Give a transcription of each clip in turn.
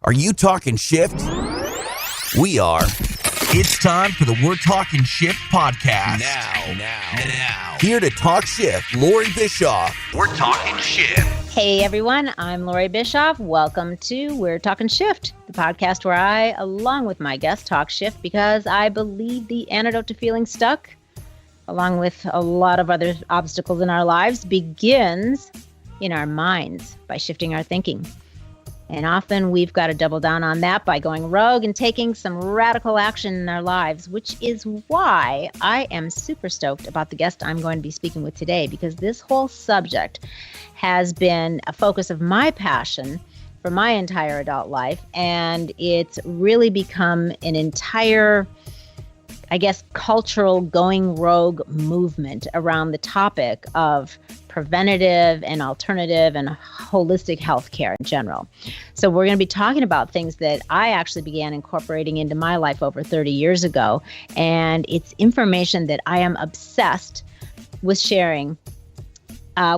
Are you talking shift? We are. It's time for the We're Talking Shift podcast. Now. Here to talk shift, Loree Bischoff. We're Talking Shift. Hey everyone, I'm Loree Bischoff. Welcome to We're Talking Shift, the podcast where I, along with my guest, talk shift because I believe the antidote to feeling stuck, along with a lot of other obstacles in our lives, begins in our minds by shifting our thinking. And often we've got to double down on that by going rogue and taking some radical action in our lives, which is why I am super stoked about the guest I'm going to be speaking with today, because this whole subject has been a focus of my passion for my entire adult life. And it's really become an entire, I guess, cultural going rogue movement around the topic of preventative and alternative and holistic healthcare in general. So we're going to be talking about things that I actually began incorporating into my life over 30 years ago. And it's information that I am obsessed with sharing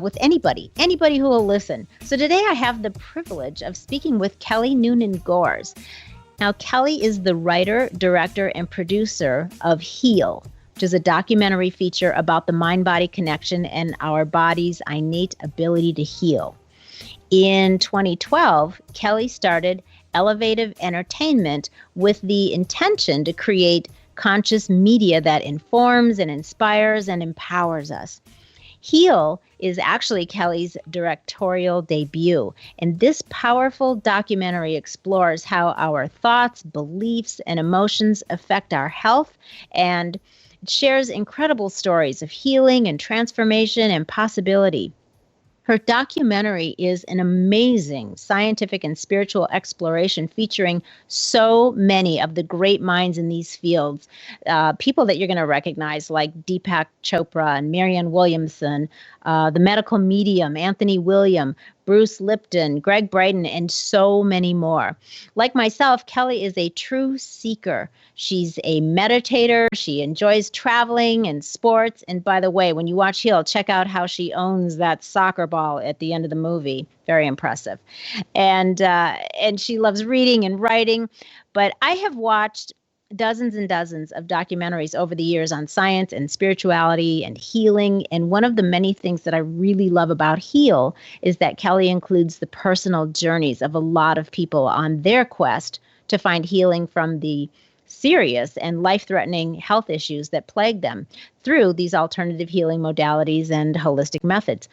with anybody who will listen. So today I have the privilege of speaking with Kelly Noonan-Gores. Now, Kelly is the writer, director, and producer of Heal, which is a documentary feature about the mind-body connection and our body's innate ability to heal. In 2012, Kelly started Elevative Entertainment with the intention to create conscious media that informs and inspires and empowers us. Heal is actually Kelly's directorial debut, and this powerful documentary explores how our thoughts, beliefs, and emotions affect our health, and it shares incredible stories of healing and transformation and possibility. Her documentary is an amazing scientific and spiritual exploration featuring so many of the great minds in these fields, people that you're going to recognize like Deepak Chopra and Marianne Williamson, the medical medium, Anthony William, Bruce Lipton, Gregg, Braden, and so many more. Like myself, Kelly is a true seeker. She's a meditator. She enjoys traveling and sports. And by the way, when you watch Heal, check out how she owns that soccer ball at the end of the movie. Very impressive. And she loves reading and writing. But I have watched dozens and dozens of documentaries over the years on science and spirituality and healing. And one of the many things that I really love about Heal is that Kelly includes the personal journeys of a lot of people on their quest to find healing from the serious and life-threatening health issues that plague them through these alternative healing modalities and holistic methods.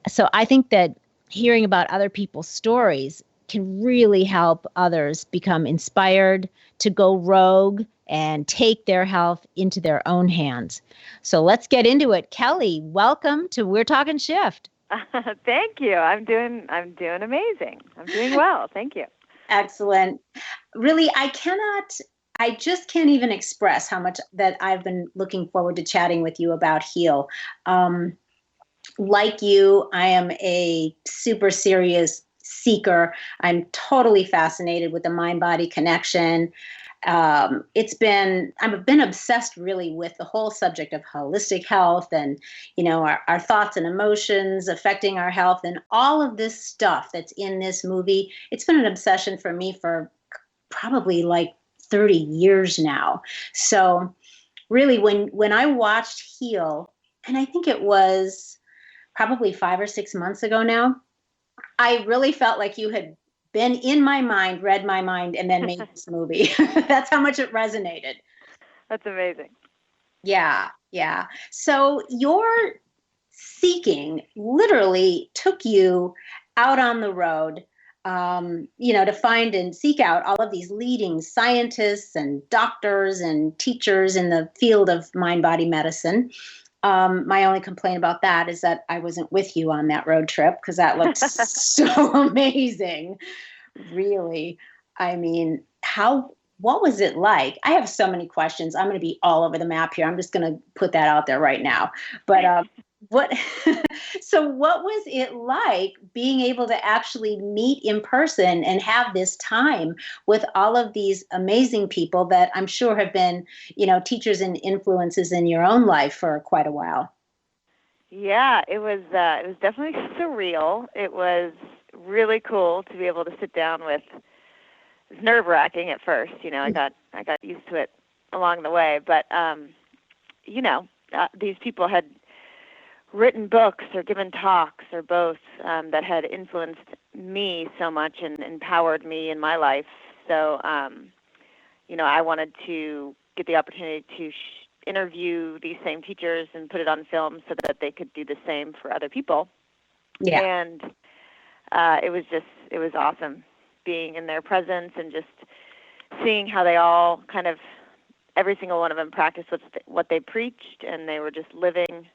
So I think that hearing about other people's stories can really help others become inspired to go rogue and take their health into their own hands. So let's get into it. Kelly, welcome to We're Talking Shift. Thank you. I'm doing amazing. I'm doing well. Thank you. Excellent. Really, I just can't even express how much that I've been looking forward to chatting with you about Heal. Like you, I am a super serious seeker. I'm totally fascinated with the mind-body connection. I've been obsessed really with the whole subject of holistic health and, our thoughts and emotions affecting our health and all of this stuff that's in this movie. It's been an obsession for me for probably like 30 years now. So really when I watched Heal, and I think it was probably 5 or 6 months ago now, I really felt like you had been in my mind, read my mind, and then made this movie. That's how much it resonated. That's amazing. Yeah. So your seeking literally took you out on the road, to find and seek out all of these leading scientists and doctors and teachers in the field of mind-body medicine. My only complaint about that is that I wasn't with you on that road trip because that looked so amazing. Really. I mean, what was it like? I have so many questions. I'm going to be all over the map here. I'm just going to put that out there right now. But so what was it like being able to actually meet in person and have this time with all of these amazing people that I'm sure have been, teachers and influences in your own life for quite a while? Yeah, it was definitely surreal. It was really cool to be able to sit down with was nerve-wracking at first. I got used to it along the way. But, these people had written books or given talks or both that had influenced me so much and empowered me in my life. So, I wanted to get the opportunity to interview these same teachers and put it on film so that they could do the same for other people. Yeah. And it was awesome being in their presence and just seeing how they all kind of, every single one of them practiced what they preached, and they were just living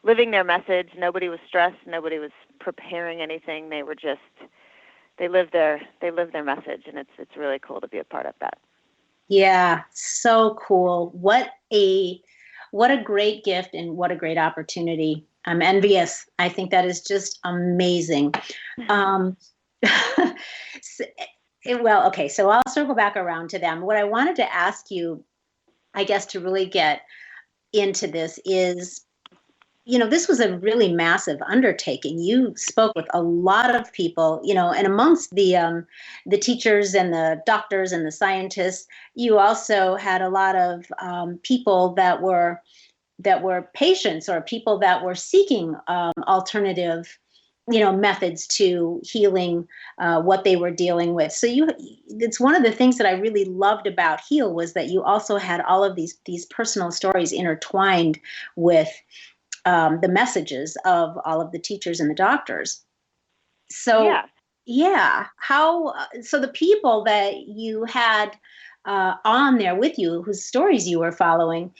their message. Nobody was stressed. Nobody was preparing anything. They were just, they lived their message, and it's really cool to be a part of that. Yeah, so cool. What a great gift and what a great opportunity. I'm envious. I think that is just amazing. Well, okay, so I'll circle back around to them. What I wanted to ask you, I guess, to really get into this is, this was a really massive undertaking. You spoke with a lot of people, and amongst the teachers and the doctors and the scientists, you also had a lot of people that were patients or people that were seeking alternative, methods to healing what they were dealing with. So it's one of the things that I really loved about Heal was that you also had all of these personal stories intertwined with the messages of all of the teachers and the doctors. So, yeah. So the people that you had on there with you, whose stories you were following,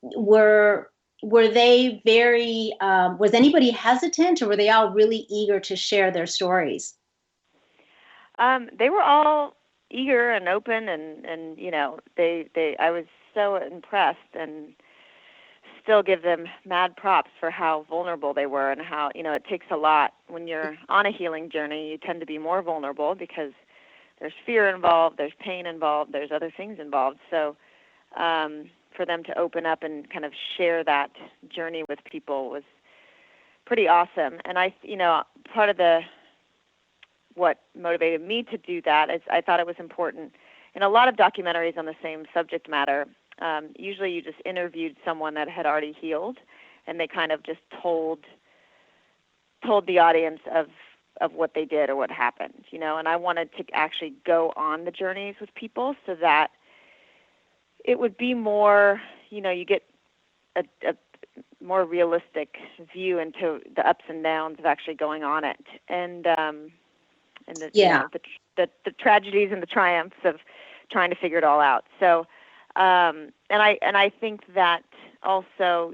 were they very, was anybody hesitant, or were they all really eager to share their stories? They were all eager and open, and I was so impressed, and still give them mad props for how vulnerable they were, and how, it takes a lot when you're on a healing journey. You tend to be more vulnerable because there's fear involved, there's pain involved, there's other things involved. So for them to open up and kind of share that journey with people was pretty awesome. And part of what motivated me to do that is I thought it was important. In a lot of documentaries on the same subject matter, usually you just interviewed someone that had already healed, and they kind of just told the audience of what they did or what happened, and I wanted to actually go on the journeys with people so that it would be more, you get a more realistic view into the ups and downs of actually going on it, and the tragedies and the triumphs of trying to figure it all out. So, and I think that also,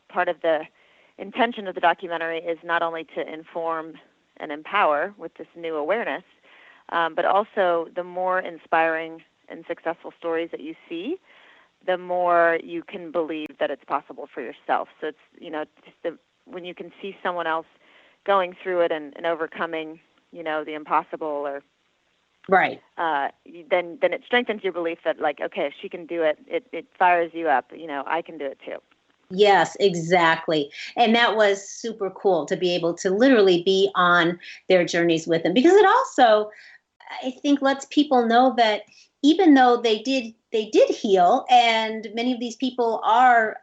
part of the intention of the documentary is not only to inform and empower with this new awareness, but also the more inspiring and successful stories that you see, the more you can believe that it's possible for yourself. So it's, when you can see someone else going through it and overcoming, the impossible, or right, then it strengthens your belief that, like, okay, if she can do it, it fires you up. I can do it too. Yes, exactly. And that was super cool to be able to literally be on their journeys with them, because it also, I think, lets people know that even though they did heal, and many of these people are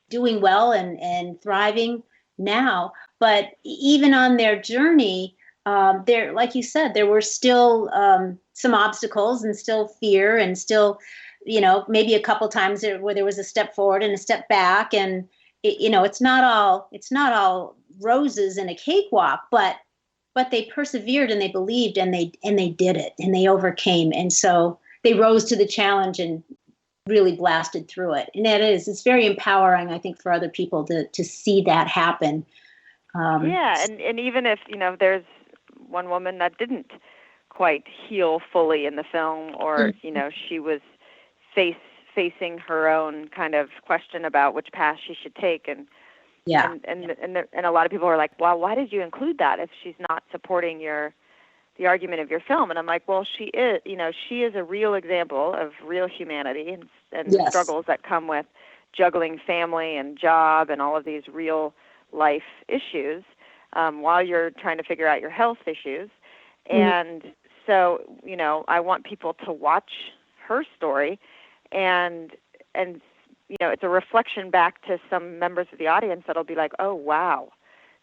doing well and thriving now, but even on their journey, there, like you said, there were still some obstacles and still fear, and still, maybe a couple times where there was a step forward and a step back, and it's not all roses and a cakewalk, but they persevered and they believed, and they did it, and they overcame, and so they rose to the challenge and really blasted through it. And it's very empowering, I think, for other people to see that happen. And even if there's one woman that didn't quite heal fully in the film, or she was facing her own kind of question about which path she should take, and a lot of people are like, well, why did you include that if she's not supporting the argument of your film? And I'm like, well, she is a real example of real humanity and yes. struggles that come with juggling family and job and all of these real life issues while you're trying to figure out your health issues. And so, I want people to watch her story, and it's a reflection back to some members of the audience that'll be like, oh, wow,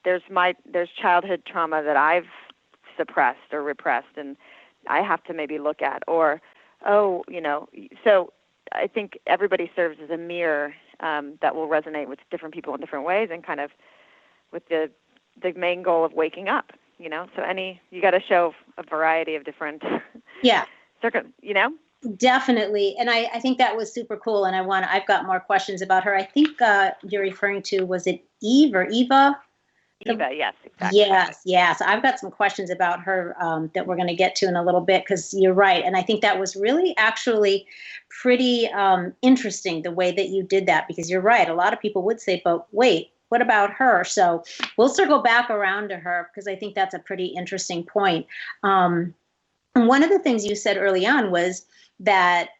there's childhood trauma that I've suppressed or repressed, and I have to maybe look at, or, so I think everybody serves as a mirror that will resonate with different people in different ways, and kind of with the main goal of waking up, so you got to show a variety of different Definitely. And I think that was super cool. And I've got more questions about her. I think you're referring to, was it Eve or Eva? Eva, yes, exactly. Yes. I've got some questions about her that we're going to get to in a little bit, because you're right. And I think that was really actually pretty interesting, the way that you did that, because you're right. A lot of people would say, but wait, what about her? So we'll circle back around to her, because I think that's a pretty interesting point. And one of the things you said early on was that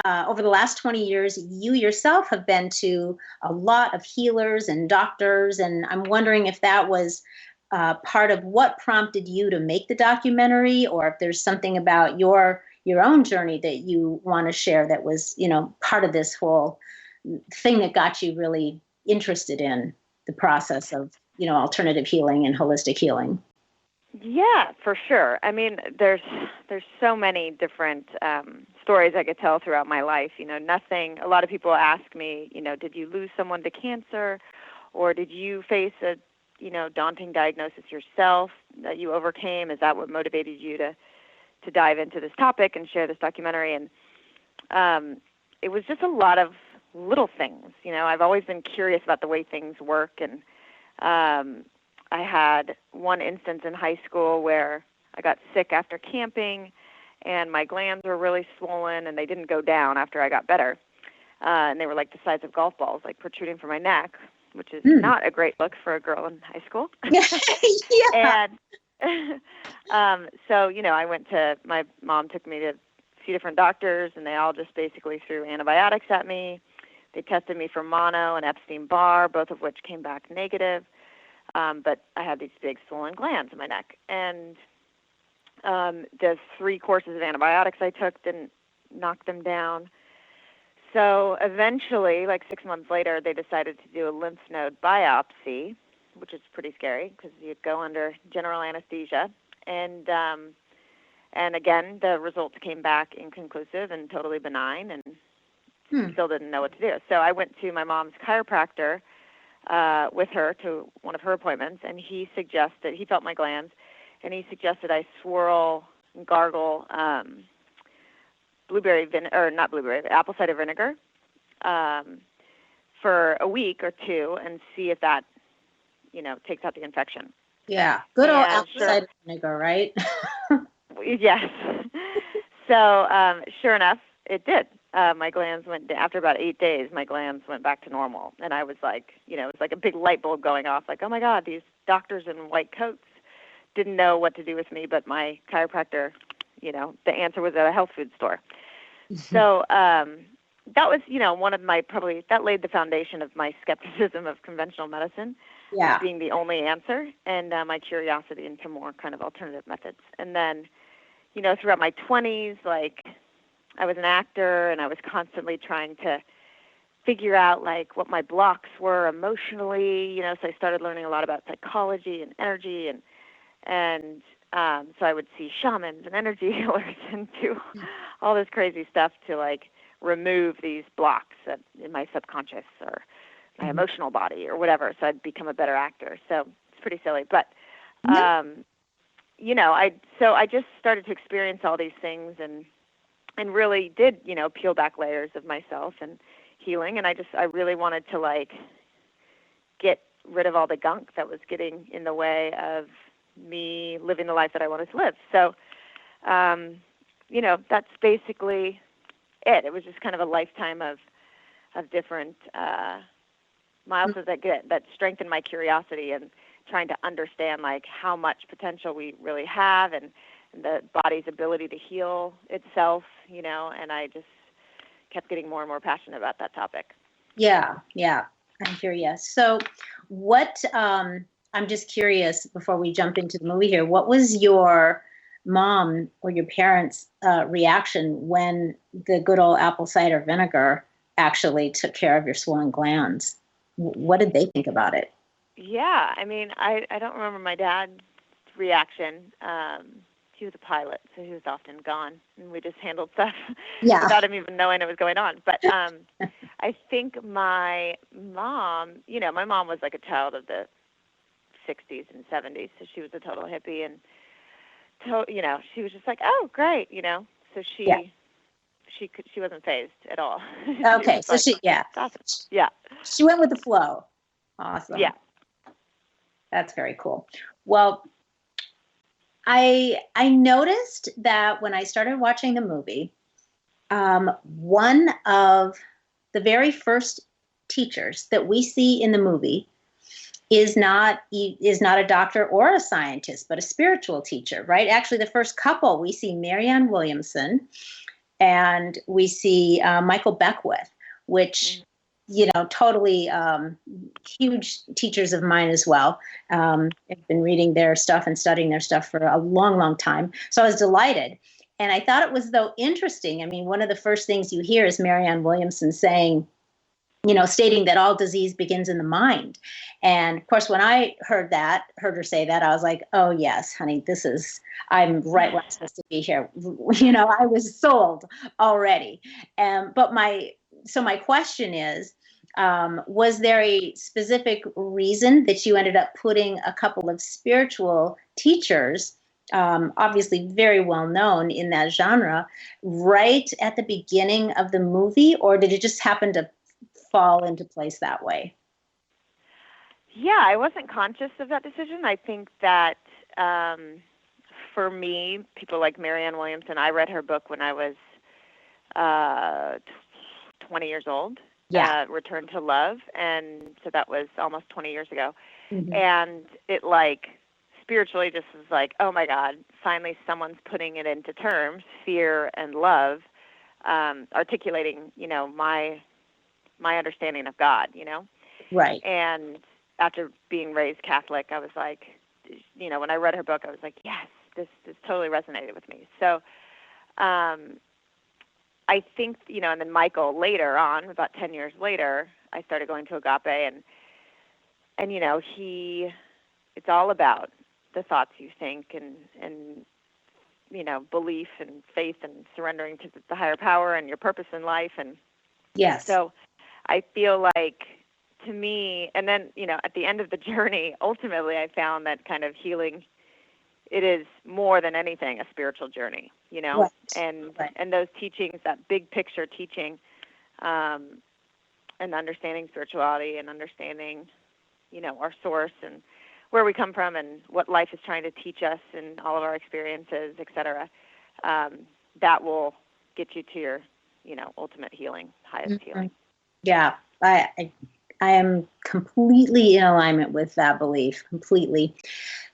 over the last 20 years, you yourself have been to a lot of healers and doctors. And I'm wondering if that was part of what prompted you to make the documentary, or if there's something about your own journey that you want to share that was, part of this whole thing that got you really interested in the process of, alternative healing and holistic healing. Yeah, for sure. I mean, there's so many different stories I could tell throughout my life. A lot of people ask me, did you lose someone to cancer, or did you face a, daunting diagnosis yourself that you overcame? Is that what motivated you to dive into this topic and share this documentary? And it was just a lot of little things. I've always been curious about the way things work, and I had one instance in high school where I got sick after camping, and my glands were really swollen, and they didn't go down after I got better. And they were like the size of golf balls, like protruding from my neck, which is not a great look for a girl in high school. Yeah. And so, my mom took me to a few different doctors, and they all just basically threw antibiotics at me. They tested me for mono and Epstein-Barr, both of which came back negative. But I had these big swollen glands in my neck. And the 3 courses of antibiotics I took didn't knock them down. So eventually, like 6 months later, they decided to do a lymph node biopsy, which is pretty scary because you'd go under general anesthesia. And again, the results came back inconclusive and totally benign, and still didn't know what to do. So I went to my mom's chiropractor with her to one of her appointments, and he felt my glands, and he suggested I swirl and gargle apple cider vinegar for a week or 2 and see if that, takes out the infection. Yeah, good old apple cider vinegar, right? Yes. So sure enough, it did. My glands after about 8 days, my glands went back to normal. And I was like, it was like a big light bulb going off, like, oh my God, these doctors in white coats didn't know what to do with me, but my chiropractor, the answer was at a health food store. So that was, one of that laid the foundation of my skepticism of conventional medicine, being the only answer, and my curiosity into more kind of alternative methods. And then, throughout my 20s, I was an actor, and I was constantly trying to figure out what my blocks were emotionally, so I started learning a lot about psychology and energy, and so I would see shamans and energy healers and do all this crazy stuff to remove these blocks in my subconscious or my emotional body or whatever, so I'd become a better actor. So it's pretty silly, but I just started to experience all these things and really did, peel back layers of myself and healing. And I really wanted to get rid of all the gunk that was getting in the way of me living the life that I wanted to live. So, that's basically it. It was just kind of a lifetime of different milestones that strengthened my curiosity and trying to understand how much potential we really have and the body's ability to heal itself, and I just kept getting more and more passionate about that topic. Yeah, I hear you. So what, I'm just curious before we jump into the movie here, what was your mom or your parents' reaction when the good old apple cider vinegar actually took care of your swollen glands? What did they think about it? Yeah, I mean, I don't remember my dad's reaction. He was a pilot, so he was often gone, and we just handled stuff without him even knowing it was going on. But I think my mom, my mom was like a child of the 60s and 70s, so she was a total hippie, and she was just like, oh, great, so she wasn't phased at all. Okay, so awesome. She went with the flow. Awesome. Yeah. That's very cool. Well, I noticed that when I started watching the movie, one of the very first teachers that we see in the movie is not a doctor or a scientist, but a spiritual teacher, right? Actually, the first couple, we see Marianne Williamson and we see Michael Beckwith, which, totally huge teachers of mine as well. I've been reading their stuff and studying their stuff for a long, long time. So I was delighted. And I thought it was, though, interesting. I mean, one of the first things you hear is Marianne Williamson saying, stating that all disease begins in the mind. And of course, when I heard her say that, I was like, oh yes, honey, I'm right where I'm supposed to be here. I was sold already. But my question is, was there a specific reason that you ended up putting a couple of spiritual teachers, obviously very well known in that genre, right at the beginning of the movie, or did it just happen to fall into place that way? Yeah, I wasn't conscious of that decision. I think that for me, people like Marianne Williamson, I read her book when I was 20 years old, Return to Love, and so that was almost 20 years ago. Mm-hmm. And it spiritually just was like, oh my God, finally someone's putting it into terms, fear and love, articulating, my understanding of God, Right. And after being raised Catholic, I was like, when I read her book, I was like, yes, this totally resonated with me. So I think, and then Michael later on, about 10 years later, I started going to Agape, and it's all about the thoughts you think and belief and faith and surrendering to the higher power and your purpose in life. And yes. So I feel like, to me, and then, at the end of the journey, ultimately I found that kind of healing, it is more than anything a spiritual journey, Right. And those teachings, that big picture teaching, and understanding spirituality and understanding, our source and where we come from and what life is trying to teach us and all of our experiences, et cetera, that will get you to your, ultimate healing, highest Mm-hmm. healing. Yeah, I am completely in alignment with that belief, completely.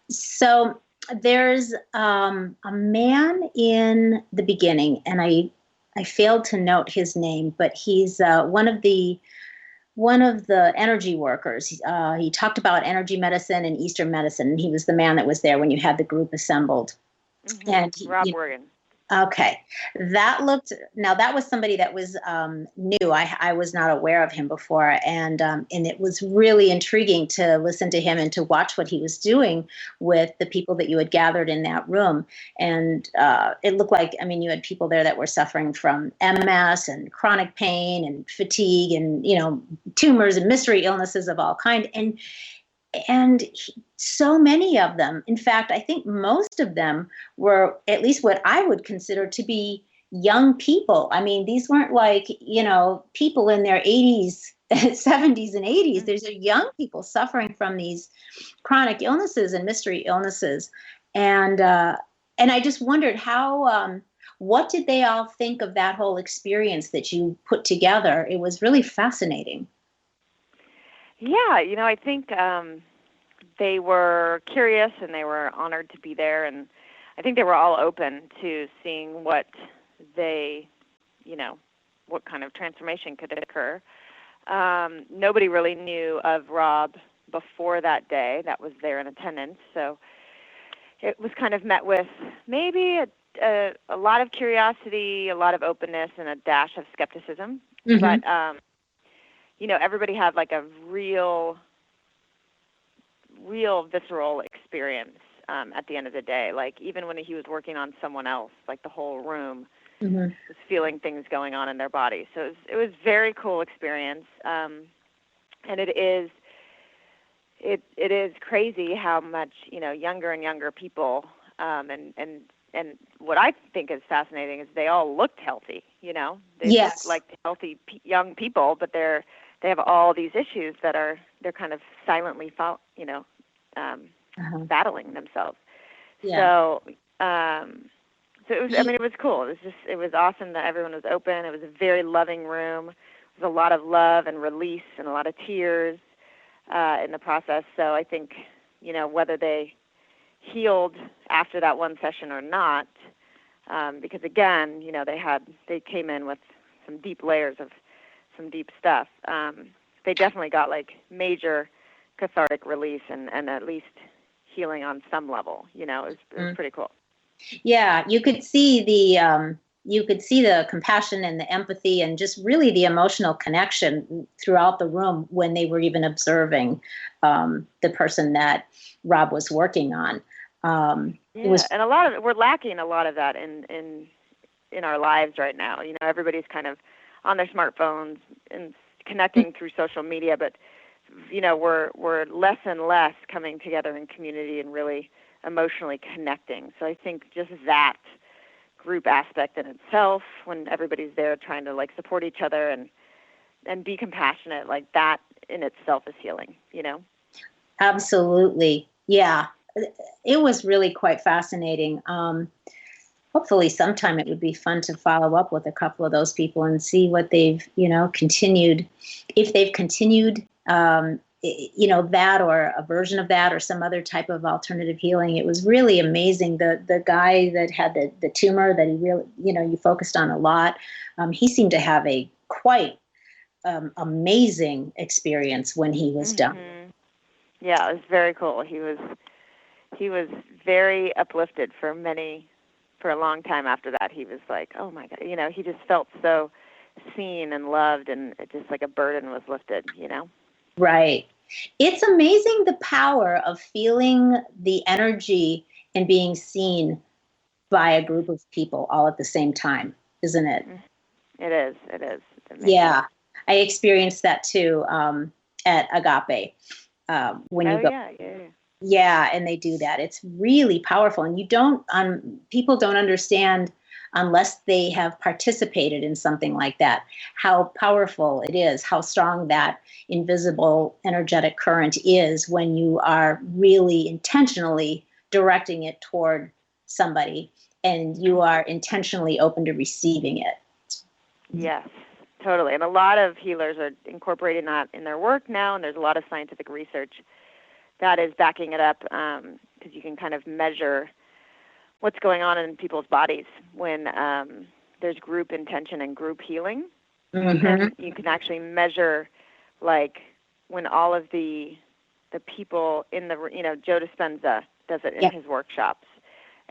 So there's a man in the beginning, and I failed to note his name, but he's one of the energy workers. He talked about energy medicine and Eastern medicine, and he was the man that was there when you had the group assembled. Mm-hmm. And Rob Morgan. Okay. That was somebody that was new. I was not aware of him before. And it was really intriguing to listen to him and to watch what he was doing with the people that you had gathered in that room. And it looked like, you had people there that were suffering from MS and chronic pain and fatigue and, tumors and mystery illnesses of all kinds. And so many of them, in fact, I think most of them were at least what I would consider to be young people. These weren't people in their 80s, 70s and 80s. These are young people suffering from these chronic illnesses and mystery illnesses. And I just wondered what did they all think of that whole experience that you put together? It was really fascinating. Yeah, I think they were curious and they were honored to be there, and I think they were all open to seeing what what kind of transformation could occur. Nobody really knew of Rob before that day that was there in attendance, so it was kind of met with maybe a lot of curiosity, a lot of openness, and a dash of skepticism. Mm-hmm. But, everybody had like a real visceral experience at the end of the day. Like even when he was working on someone else, like the whole room Mm-hmm. was feeling things going on in their body. So it was very cool experience. And it is crazy how much, younger and younger people, and what I think is fascinating is they all looked healthy, They Yes. look like healthy young people, but they have all these issues that they're kind of silently, battling themselves. Yeah. So it was, it was cool. It was awesome that everyone was open. It was a very loving room. There was a lot of love and release and a lot of tears in the process. So I think, whether they healed after that one session or not, because again, they came in with some deep layers of some deep stuff. They definitely got like major cathartic release and at least healing on some level. It was pretty cool. Yeah, you could see the compassion and the empathy and just really the emotional connection throughout the room when they were even observing the person that Rob was working on. And a lot of it, we're lacking a lot of that in our lives right now. Everybody's kind of on their smartphones and connecting through social media, but we're less and less coming together in community and really emotionally connecting. So I think just that group aspect in itself, when everybody's there trying to like support each other and be compassionate, like that in itself is healing, Absolutely. Yeah. It was really quite fascinating. Hopefully sometime it would be fun to follow up with a couple of those people and see what they've, continued, if they've continued, that or a version of that or some other type of alternative healing. It was really amazing. The guy that had the tumor that he really, you focused on a lot, he seemed to have a quite amazing experience when he was done. Yeah, it was very cool. He was very uplifted for a long time after that. He was like, oh my God, he just felt so seen and loved, and it just like a burden was lifted, Right. It's amazing the power of feeling the energy and being seen by a group of people all at the same time, isn't it? It is. It's amazing. Yeah. I experienced that too at Agape. When you go. Yeah, and they do that. It's really powerful, and people don't understand unless they have participated in something like that, how powerful it is, how strong that invisible energetic current is when you are really intentionally directing it toward somebody and you are intentionally open to receiving it. Yes, totally. And a lot of healers are incorporating that in their work now, and there's a lot of scientific research that is backing it up, because you can kind of measure what's going on in people's bodies when there's group intention and group healing. Mm-hmm. And you can actually measure, like, when all of the people in the, Joe Dispenza does it in his workshops,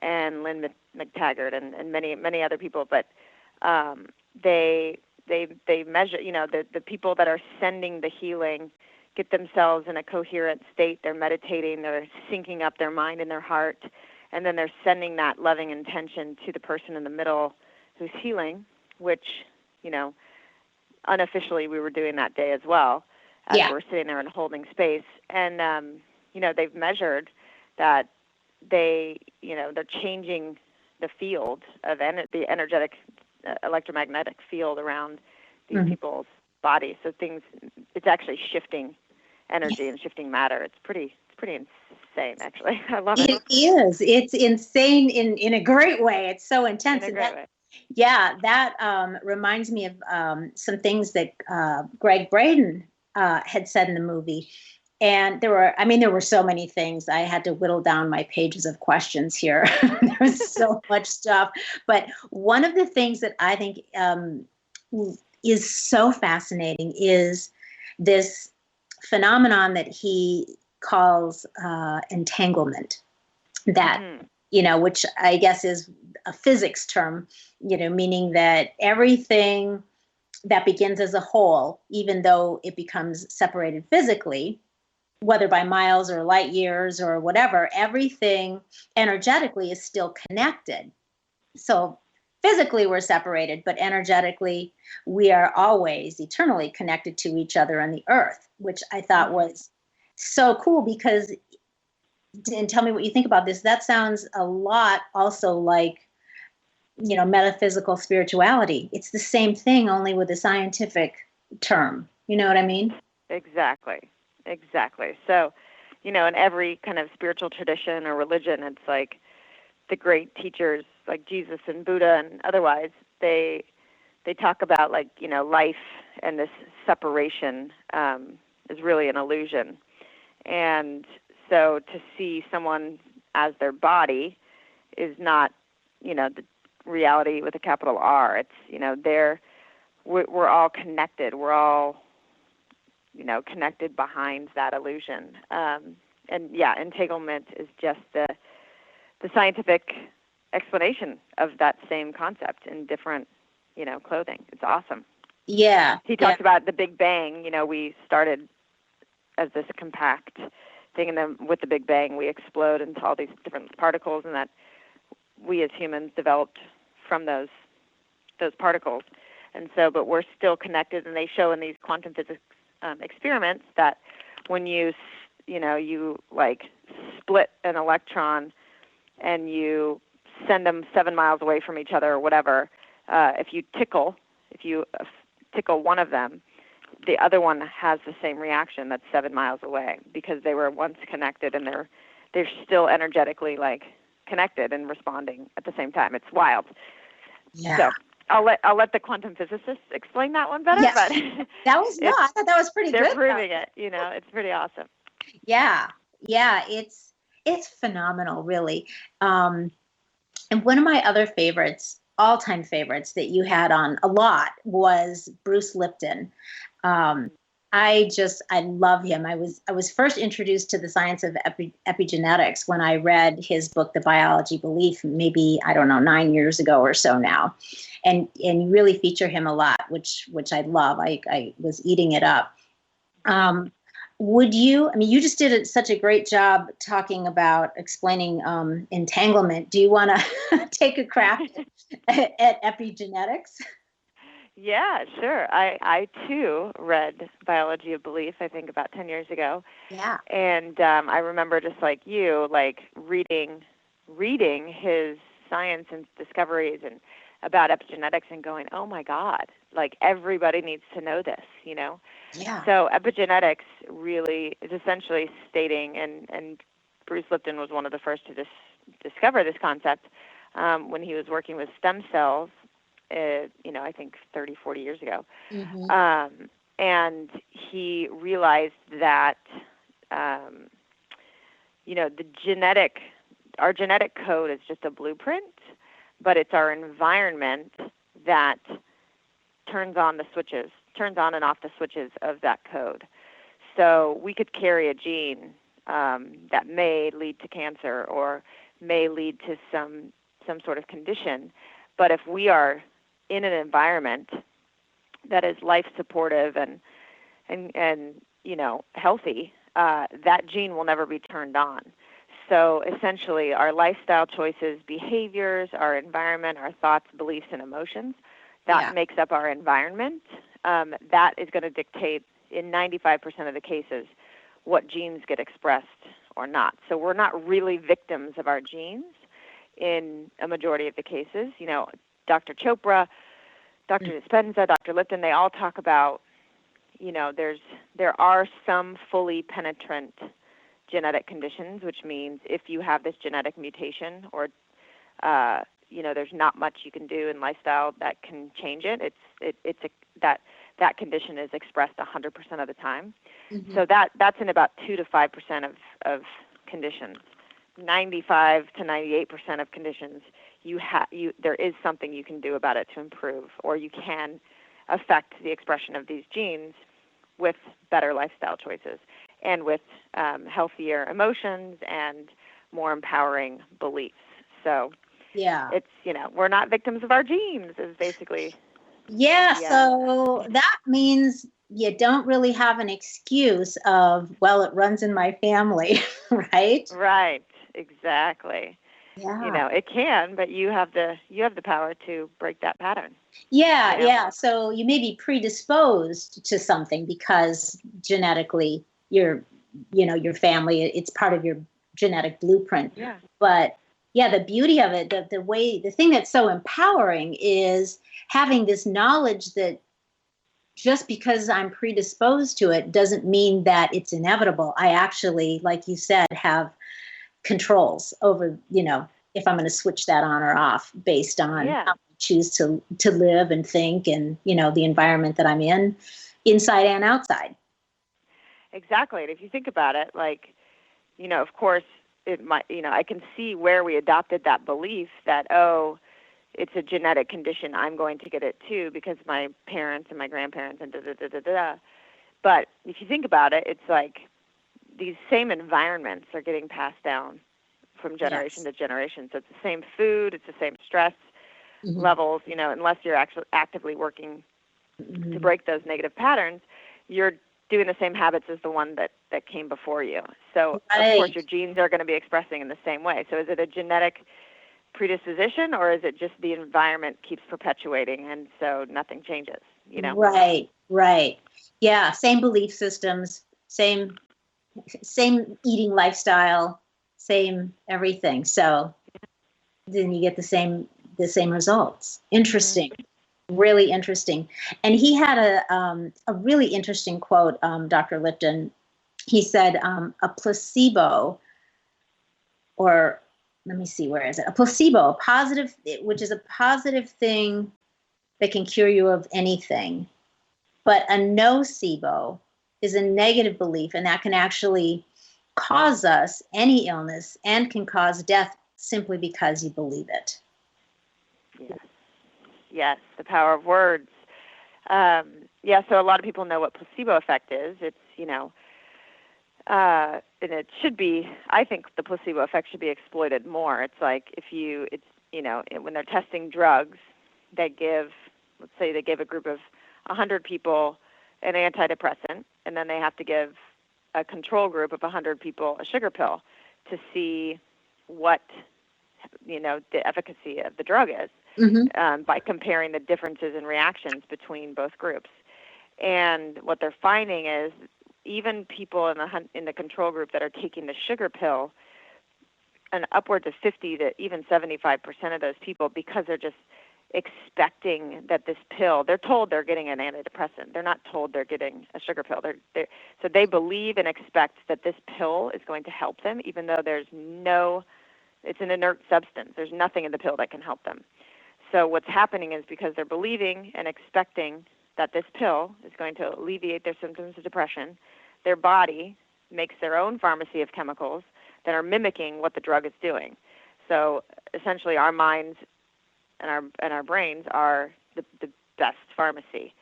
and Lynn McTaggart and many other people, but they measure, the people that are sending the healing get themselves in a coherent state. They're meditating, they're syncing up their mind and their heart, and then they're sending that loving intention to the person in the middle who's healing, which, unofficially we were doing that day as well, as we're sitting there and holding space. And, they've measured that they're changing the field of the energetic electromagnetic field around these people's bodies. So it's actually shifting energy and shifting matter. It's pretty insane, actually. I love it. It is. It's insane in a great way. It's so intense. In a great way. Yeah, that reminds me of some things that Gregg Braden had said in the movie. And there were so many things. I had to whittle down my pages of questions here. There was so much stuff. But one of the things that I think is so fascinating is this phenomenon that he calls entanglement. that, which I guess is a physics term, meaning that everything that begins as a whole, even though it becomes separated physically, whether by miles or light years or whatever, everything energetically is still connected. So physically we're separated, but energetically we are always eternally connected to each other on the earth, which I thought was so cool because, and tell me what you think about this, that sounds a lot also like, metaphysical spirituality. It's the same thing, only with a scientific term. You know what I mean? Exactly. So, in every kind of spiritual tradition or religion, it's like the great teachers like Jesus and Buddha and otherwise, they talk about like, life and this separation is really an illusion. And so to see someone as their body is not, the reality with a capital R. It's, we're all connected. We're all, connected behind that illusion. Entanglement is just the scientific explanation of that same concept in different, clothing. It's awesome. Yeah. He talks about the Big Bang. We started as this compact thing, and then with the Big Bang, we explode into all these different particles, and that we as humans developed from those particles. And so, but we're still connected, and they show in these quantum physics experiments that when you like split an electron and you send them 7 miles away from each other or whatever, if you tickle one of them, the other one has the same reaction that's 7 miles away because they were once connected, and they're still energetically like connected and responding at the same time. It's wild. Yeah. So I'll let the quantum physicists explain that one better. Yes. But I thought that was pretty good. They're proving it. It's pretty awesome. Yeah. It's phenomenal, really. And one of my other favorites, all-time favorites that you had on a lot was Bruce Lipton. I love him. I was first introduced to the science of epigenetics when I read his book, The Biology Belief, maybe, 9 years ago or so now. And you really feature him a lot, which I love. I was eating it up. You just did such a great job talking about explaining entanglement. Do you want to take a crack at epigenetics? Yeah, sure. I too read Biology of Belief, I think about 10 years ago. Yeah. And I remember just like you, like reading his science and discoveries and about epigenetics and going, oh my God, like everybody needs to know this, Yeah. So epigenetics really is essentially stating, and Bruce Lipton was one of the first to discover this concept when he was working with stem cells, I think 30, 40 years ago. Mm-hmm. And he realized that, our genetic code is just a blueprint, but it's our environment that turns on and off the switches of that code. So we could carry a gene that may lead to cancer or may lead to some sort of condition, but if we are in an environment that is life supportive and healthy, that gene will never be turned on. So essentially our lifestyle choices, behaviors, our environment, our thoughts, beliefs, and emotions, that makes up our environment. That is going to dictate in 95% of the cases what genes get expressed or not. So we're not really victims of our genes in a majority of the cases. Dr. Chopra, Dr. Dispenza, Dr. Lipton, they all talk about, there are some fully penetrant genetic conditions, which means if you have this genetic mutation or, there's not much you can do in lifestyle that can change it. That condition is expressed 100% of the time. Mm-hmm. So that's in about 2 to 5% of conditions. 95 to 98% of conditions, there is something you can do about it to improve, or you can affect the expression of these genes with better lifestyle choices and with healthier emotions and more empowering beliefs. So Yeah. it's, we're not victims of our genes is basically. Yeah. So that means you don't really have an excuse of, well, it runs in my family, right? Right. Exactly. Yeah. It can, but you have the power to break that pattern. Yeah. Yeah. So you may be predisposed to something because genetically your family, it's part of your genetic blueprint. Yeah. But yeah, the beauty of it, the thing that's so empowering is having this knowledge that just because I'm predisposed to it doesn't mean that it's inevitable. I actually, like you said, have controls over, if I'm going to switch that on or off based on how I choose to live and think and, the environment that I'm in, inside and outside. Exactly. And if you think about it, like, of course, it might, I can see where we adopted that belief that, oh, it's a genetic condition, I'm going to get it too because my parents and my grandparents and da-da-da-da-da. But if you think about it, it's like these same environments are getting passed down from generation to generation. So it's the same food, it's the same stress levels, unless you're actually actively working to break those negative patterns, you're doing the same habits as the one that came before you. So, of course, your genes are going to be expressing in the same way. So is it a genetic predisposition or is it just the environment keeps perpetuating and so nothing changes, Right. Yeah, same belief systems, same eating lifestyle, same everything. So then you get the same results. Interesting. Really interesting. And he had a really interesting quote, Dr. Lipton. He said, a placebo, or let me see, where is it? A placebo, positive, which is a positive thing that can cure you of anything. But a nocebo is a negative belief, and that can actually cause us any illness and can cause death simply because you believe it. Yes, the power of words. So a lot of people know what placebo effect is. It's, and it should be, I think the placebo effect should be exploited more. It's like when they're testing drugs, let's say they give a group of 100 people an antidepressant, and then they have to give a control group of 100 people a sugar pill to see what, the efficacy of the drug is. By comparing the differences in reactions between both groups. And what they're finding is even people in the control group that are taking the sugar pill, and upwards of 50 to even 75% of those people, because they're just expecting that this pill, they're told they're getting an antidepressant. They're not told they're getting a sugar pill. So they believe and expect that this pill is going to help them, even though it's an inert substance. There's nothing in the pill that can help them. So what's happening is because they're believing and expecting that this pill is going to alleviate their symptoms of depression, their body makes their own pharmacy of chemicals that are mimicking what the drug is doing. So essentially our minds and our brains are the best pharmacy.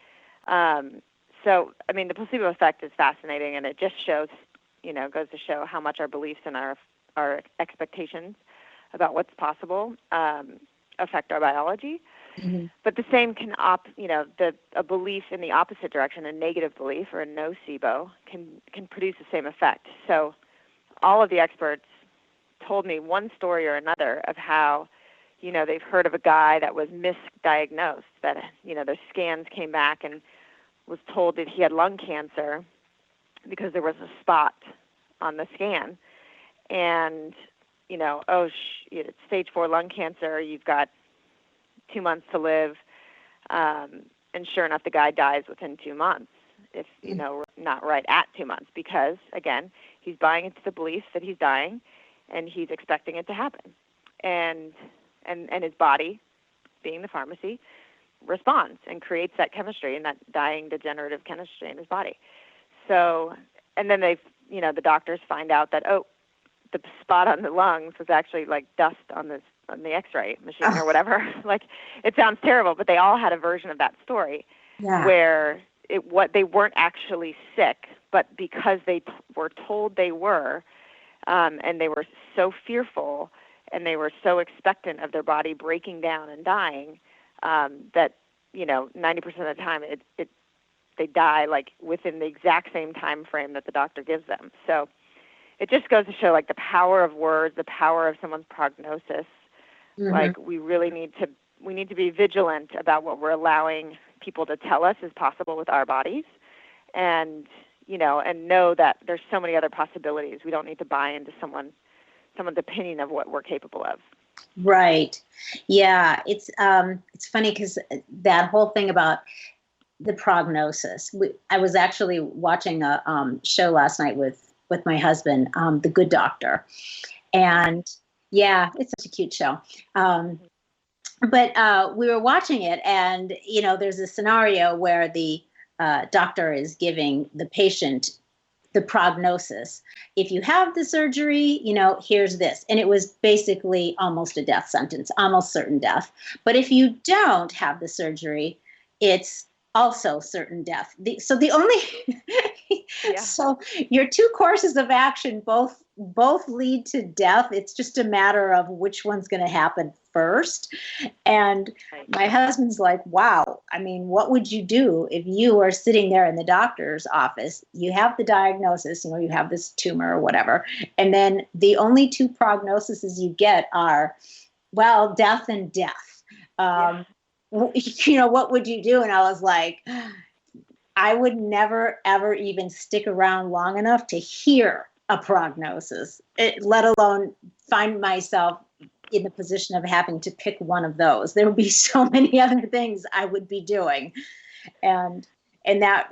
So, the placebo effect is fascinating, and it just shows, goes to show how much our beliefs and our expectations about what's possible affect our biology. But the same can a belief in the opposite direction, a negative belief or a nocebo, can produce the same effect. So all of the experts told me one story or another of how they've heard of a guy that was misdiagnosed, that their scans came back and was told that he had lung cancer because there was a spot on the scan, and it's stage 4 lung cancer, you've got 2 months to live, and sure enough, the guy dies within 2 months, if, not right at 2 months, because, again, he's buying into the belief that he's dying, and he's expecting it to happen. And his body, being the pharmacy, responds and creates that chemistry and that dying degenerative chemistry in his body. So, and then the doctors find out that, the spot on the lungs was actually like dust on the X-ray machine or whatever. Like, it sounds terrible, but they all had a version of that story where they weren't actually sick, but because they were told they were, and they were so fearful and they were so expectant of their body breaking down and dying that, 90% of the time they die like within the exact same time frame that the doctor gives them. So it just goes to show like the power of words, the power of someone's prognosis. Mm-hmm. Like we really need to be vigilant about what we're allowing people to tell us is possible with our bodies, and and know that there's so many other possibilities. We don't need to buy into someone's opinion of what we're capable of. Right. Yeah. It's funny because that whole thing about the prognosis. I was actually watching a show last night with my husband, The Good Doctor, and yeah, it's such a cute show. But we were watching it, and there's a scenario where the doctor is giving the patient the prognosis. If you have the surgery, here's this. And it was basically almost a death sentence, almost certain death. But if you don't have the surgery, it's also certain death. So your two courses of action both lead to death. It's just a matter of which one's going to happen first. And my husband's like, wow, I mean, what would you do if you are sitting there in the doctor's office? You have the diagnosis, you have this tumor or whatever. And then the only two prognoses you get are, well, death and death. What would you do? And I was like, I would never, ever even stick around long enough to hear a prognosis, let alone find myself in the position of having to pick one of those. There would be so many other things I would be doing. And that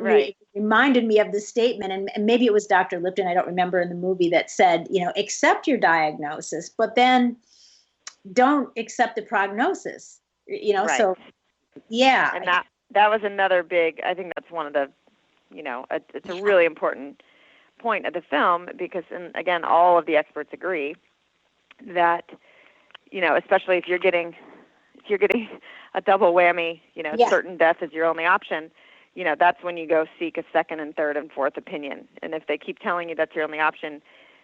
reminded me of the statement, and maybe it was Dr. Lipton, I don't remember, in the movie, that said, accept your diagnosis, but then don't accept the prognosis. Right. So yeah. And that was another big, I think that's one of the, it's a really important point of the film, because, and again, all of the experts agree that, especially if you're getting a double whammy, certain death is your only option, that's when you go seek a second and third and fourth opinion. And if they keep telling you that's your only option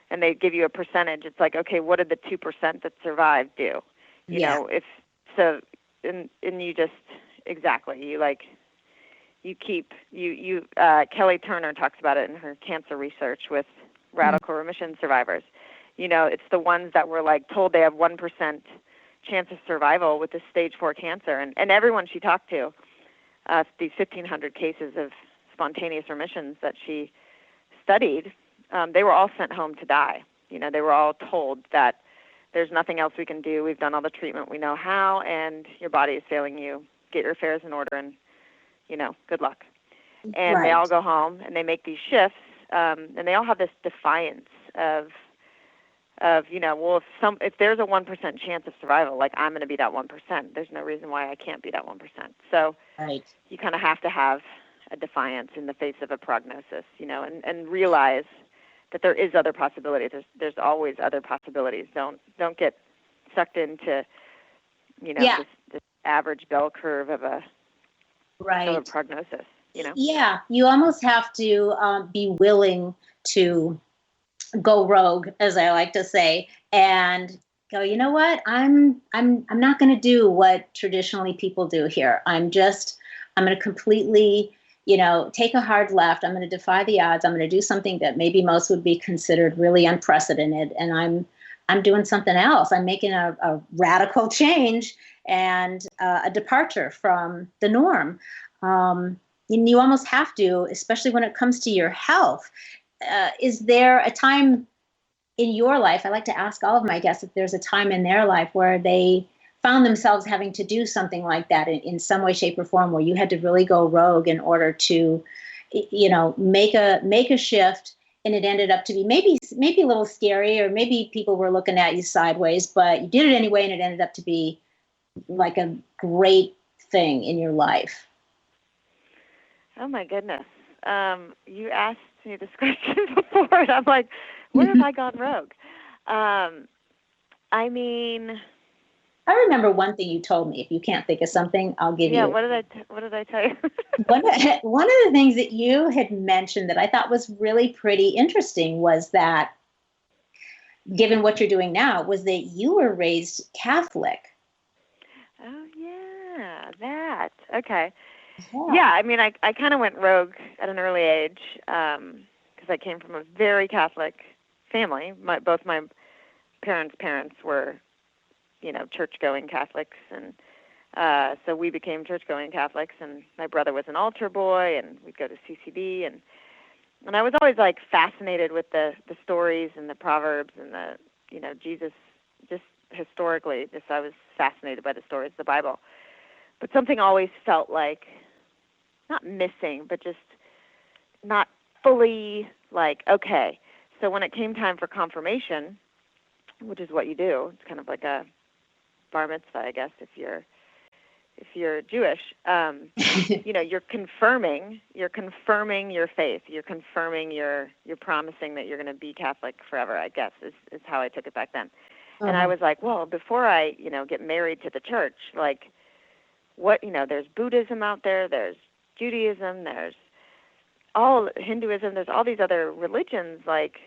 and they give you a percentage, it's like, okay, what did the 2% that survived do? If so, and you just, exactly, Kelly Turner talks about it in her cancer research with radical remission survivivors. It's the ones that were told they have 1% chance of survival with this stage 4 cancer. And everyone she talked to, these 1,500 cases of spontaneous remissions that she studied, they were all sent home to die. They were all told that there's nothing else we can do. We've done all the treatment we know how, and your body is failing you. Get your affairs in order, and good luck. And They all go home and they make these shifts, and they all have this defiance of well, if there's a 1% chance of survival, I'm going to be that 1%. There's no reason why I can't be that 1%. So you kind of have to have a defiance in the face of a prognosis, and realize that there is other possibilities. There's always other possibilities. Don't get sucked into this average bell curve of a prognosis. Yeah, you almost have to be willing to go rogue, as I like to say, and go, you know what? I'm not going to do what traditionally people do here. I'm going to completely, take a hard left. I'm going to defy the odds. I'm going to do something that maybe most would be considered really unprecedented, and I'm doing something else. I'm making a radical change and a departure from the norm. And you almost have to, especially when it comes to your health. Is there a time in your life, I like to ask all of my guests if there's a time in their life where they found themselves having to do something like that in some way, shape, or form, where you had to really go rogue in order to, make a shift, and it ended up to be maybe a little scary, or maybe people were looking at you sideways, but you did it anyway, and it ended up to be like a great thing in your life? Oh my goodness. You asked me this question before, and I'm like, where have I gone rogue? I remember one thing you told me. If you can't think of something, I'll give you. Yeah, what did I tell you? One of the things that you had mentioned that I thought was really pretty interesting was that given what you're doing now, was that you were raised Catholic. Oh, yeah, that. Okay. Yeah. Yeah, I mean, I kind of went rogue at an early age because I came from a very Catholic family. Both my parents were, church-going Catholics, and so we became church-going Catholics, and my brother was an altar boy, and we'd go to CCD, and I was always, like, fascinated with the stories and the Proverbs and the, Jesus, just historically, I was fascinated by the stories of the Bible. But something always felt like, not missing, but just not fully, like, okay. So when it came time for confirmation, which is what you do, it's kind of like a bar mitzvah, I guess, if you're Jewish, you're confirming your faith. You're confirming you're promising that you're going to be Catholic forever, I guess, is how I took it back then. Uh-huh. And I was like, well, before I, get married to the church, like, what, there's Buddhism out there, there's Judaism, there's all Hinduism, there's all these other religions, like,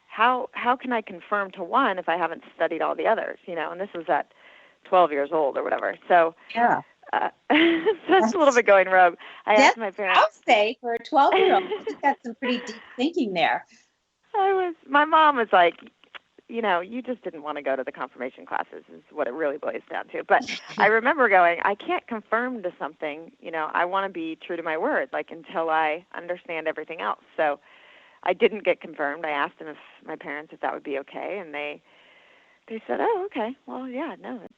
how can I confirm to one if I haven't studied all the others, and this was at 12 years old or whatever. So yeah, that's a little bit going rogue. I asked my parents. I'll say for a 12-year-old, I think that's some pretty deep thinking there. My mom was like, you just didn't want to go to the confirmation classes is what it really boils down to. But I remember going, I can't confirm to something, I want to be true to my word, like until I understand everything else. So I didn't get confirmed. I asked them my parents if that would be okay, and they said, oh, okay. Well, yeah, no, it's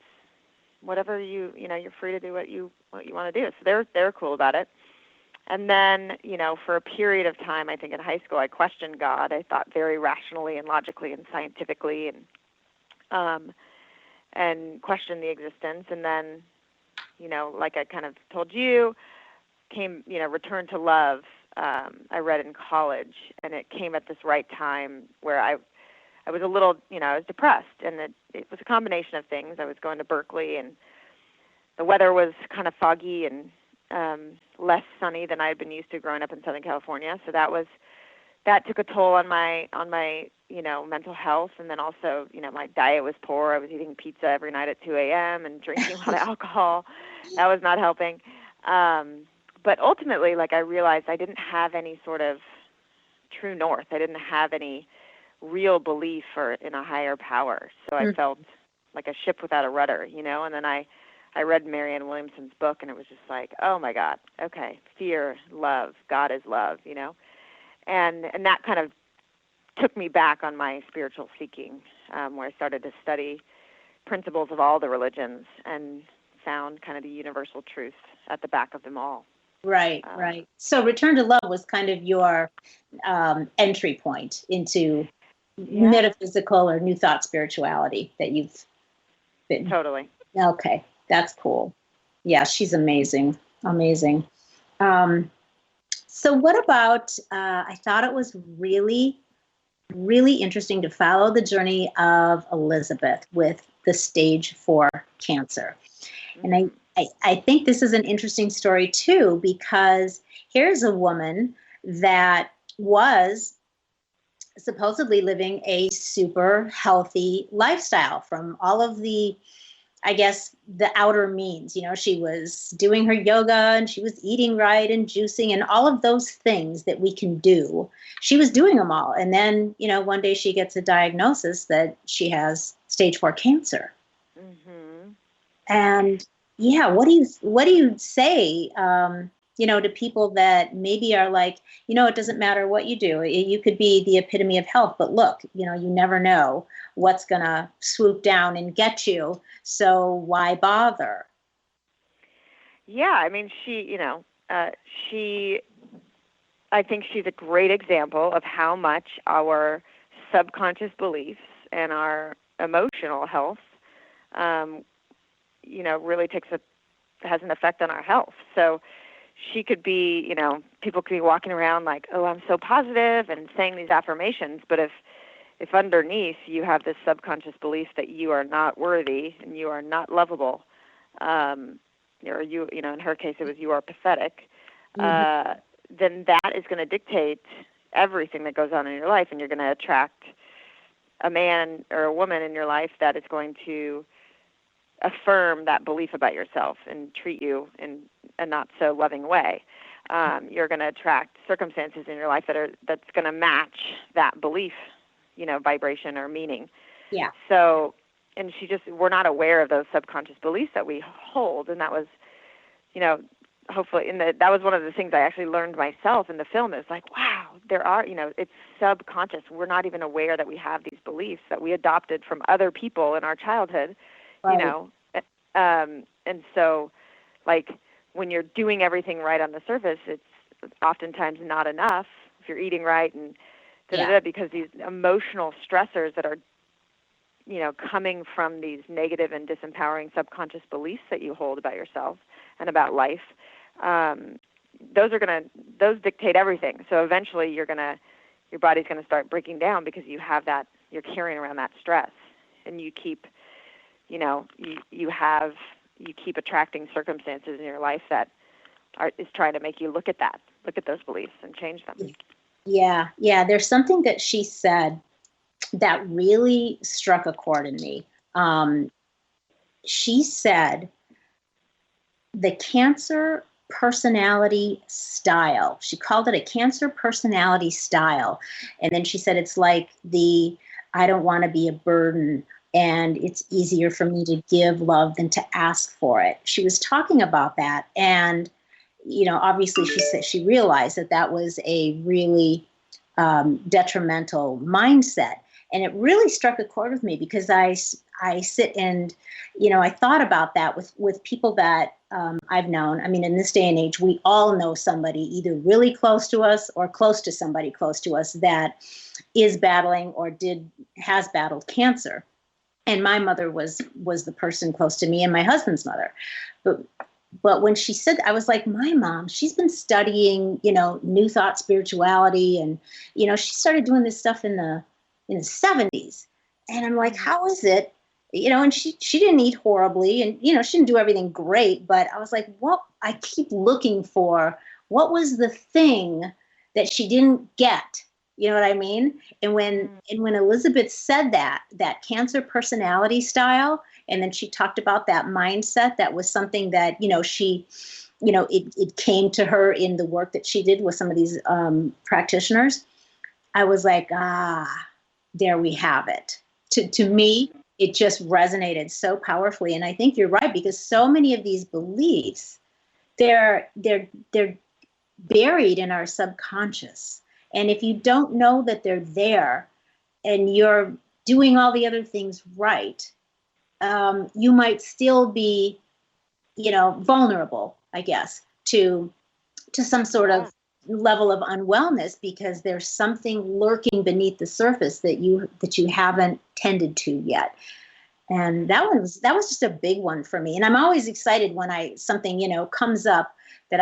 whatever you're free to do what you want to do. So they're cool about it. And then, for a period of time, I think in high school, I questioned God. I thought very rationally and logically and scientifically, and questioned the existence. And then, like I kind of told you, Return to Love. I read in college, and it came at this right time where I was a little, I was depressed, and it was a combination of things. I was going to Berkeley, and the weather was kind of foggy and less sunny than I had been used to growing up in Southern California. So that took a toll on my mental health. And then also, my diet was poor. I was eating pizza every night at 2 a.m. and drinking a lot of alcohol. That was not helping. But ultimately, like, I realized I didn't have any sort of true north. I didn't have any real belief in a higher power. So I felt like a ship without a rudder, and then I read Marianne Williamson's book, and it was just like, oh my God, okay, fear, love, God is love, and that kind of took me back on my spiritual seeking, where I started to study principles of all the religions and found kind of the universal truth at the back of them all. Right, right. So Return to Love was kind of your entry point into metaphysical or New Thought spirituality that you've been. Totally. Okay, that's cool. Yeah, she's amazing. Amazing. So what about, I thought it was really, really interesting to follow the journey of Elizabeth with the stage 4 cancer. Mm-hmm. And I think this is an interesting story, too, because here's a woman that was supposedly living a super healthy lifestyle from all of the, I guess, the outer means. She was doing her yoga and she was eating right and juicing and all of those things that we can do. She was doing them all. And then, one day she gets a diagnosis that she has stage 4 cancer. Mm-hmm. And yeah, what do you say, to people that maybe are like, it doesn't matter what you do. You could be the epitome of health, but look, you never know what's going to swoop down and get you. So why bother? Yeah, I mean, I think she's a great example of how much our subconscious beliefs and our emotional health, really has an effect on our health. So she could be, people could be walking around like, oh, I'm so positive and saying these affirmations. But if underneath you have this subconscious belief that you are not worthy and you are not lovable, or in her case, it was you are pathetic, then that is going to dictate everything that goes on in your life, and you're going to attract a man or a woman in your life that is going to affirm that belief about yourself and treat you in a not so loving way. You're going to attract circumstances in your life that's going to match that belief, vibration or meaning. Yeah. So, and we're not aware of those subconscious beliefs that we hold. And that was, hopefully that was one of the things I actually learned myself in the film. Is like, wow, there are, it's subconscious. We're not even aware that we have these beliefs that we adopted from other people in our childhood, Right. And so, like, when you're doing everything right on the surface, it's oftentimes not enough if you're eating right and because these emotional stressors that are, coming from these negative and disempowering subconscious beliefs that you hold about yourself and about life, those dictate everything. So eventually your body's going to start breaking down because you're carrying around that stress, and you keep, you keep attracting circumstances in your life that is trying to make you look at those beliefs and change them. Yeah. There's something that she said that really struck a chord in me. She said the cancer personality style. She called it a cancer personality style. And then she said it's like I don't want to be a burden, and it's easier for me to give love than to ask for it. She was talking about that. And, obviously she said she realized that was a really detrimental mindset. And it really struck a chord with me because I sit and, I thought about that with people that I've known. I mean, in this day and age, we all know somebody either really close to us or close to somebody close to us that is battling or has battled cancer. And my mother was the person close to me, and my husband's mother. But when she said, I was like, my mom, she's been studying, New Thought spirituality. And, she started doing this stuff in the 70s. And I'm like, how is it? And she didn't eat horribly, and, she didn't do everything great. But I was like, I keep looking for what was the thing that she didn't get. You know what I mean? And when Elizabeth said that cancer personality style, and then she talked about that mindset, that was something that, she, it came to her in the work that she did with some of these practitioners. I was like, there we have it. To me, it just resonated so powerfully. And I think you're right, because so many of these beliefs, they're buried in our subconscious. And if you don't know that they're there and you're doing all the other things right, you might still be, vulnerable, I guess, to some sort of level of unwellness, because there's something lurking beneath the surface that you haven't tended to yet. And that was just a big one for me. And I'm always excited when something comes up that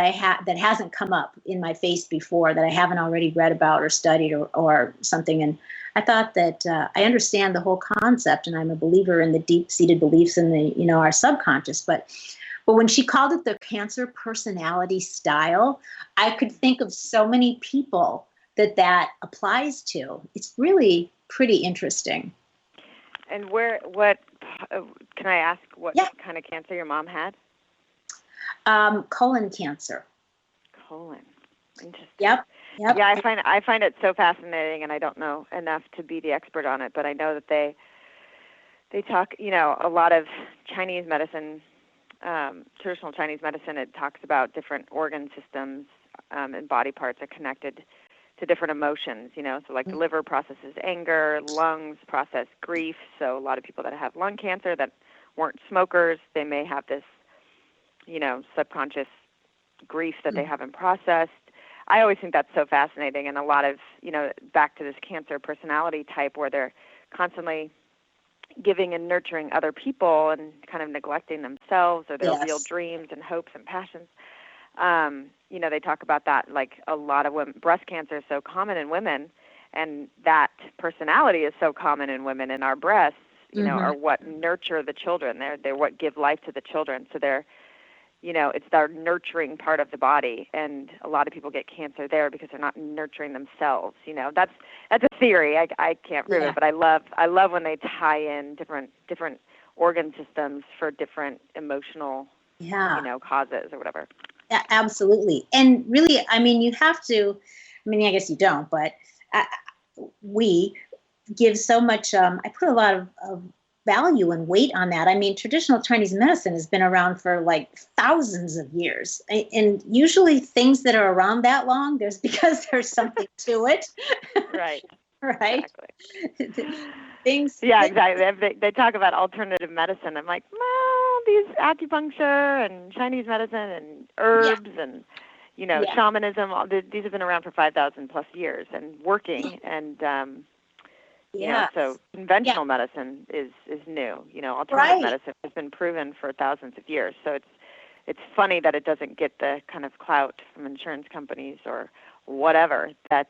hasn't come up in my face before, that I haven't already read about or studied or something. And I thought that I understand the whole concept, and I'm a believer in the deep-seated beliefs in our subconscious. But when she called it the cancer personality style, I could think of so many people that applies to. It's really pretty interesting. And what can I ask? What kind of cancer your mom had? Colon cancer. Colon. Interesting. Yep. Yeah, I find it so fascinating, and I don't know enough to be the expert on it, but I know that they talk, a lot of Chinese medicine, traditional Chinese medicine, it talks about different organ systems and body parts are connected to different emotions, so like the liver processes anger, lungs process grief. So a lot of people that have lung cancer that weren't smokers, they may have this subconscious grief that they haven't processed. I always think that's so fascinating. And a lot of, back to this cancer personality type where they're constantly giving and nurturing other people and kind of neglecting themselves or their real dreams and hopes and passions. They talk about that, like a lot of women, breast cancer is so common in women, and that personality is so common in women, and our breasts, are what nurture the children. They're what give life to the children. So they're, it's our nurturing part of the body, and a lot of people get cancer there because they're not nurturing themselves. That's a theory. I can't prove it, but I love when they tie in different organ systems for different emotional, causes or whatever. Yeah, absolutely. And really, I mean, you have to, I guess you don't, but we give so much, I put a lot of value and weight on that. I mean, traditional Chinese medicine has been around for like thousands of years. And usually things that are around that long, because there's something to it. Right. Right. Exactly. Things. Yeah, exactly. They talk about alternative medicine. I'm like, well, these acupuncture and Chinese medicine and herbs and, shamanism, these have been around for 5,000 plus years and working. And, so conventional medicine is new. Alternative medicine has been proven for thousands of years. So it's funny that it doesn't get the kind of clout from insurance companies or whatever that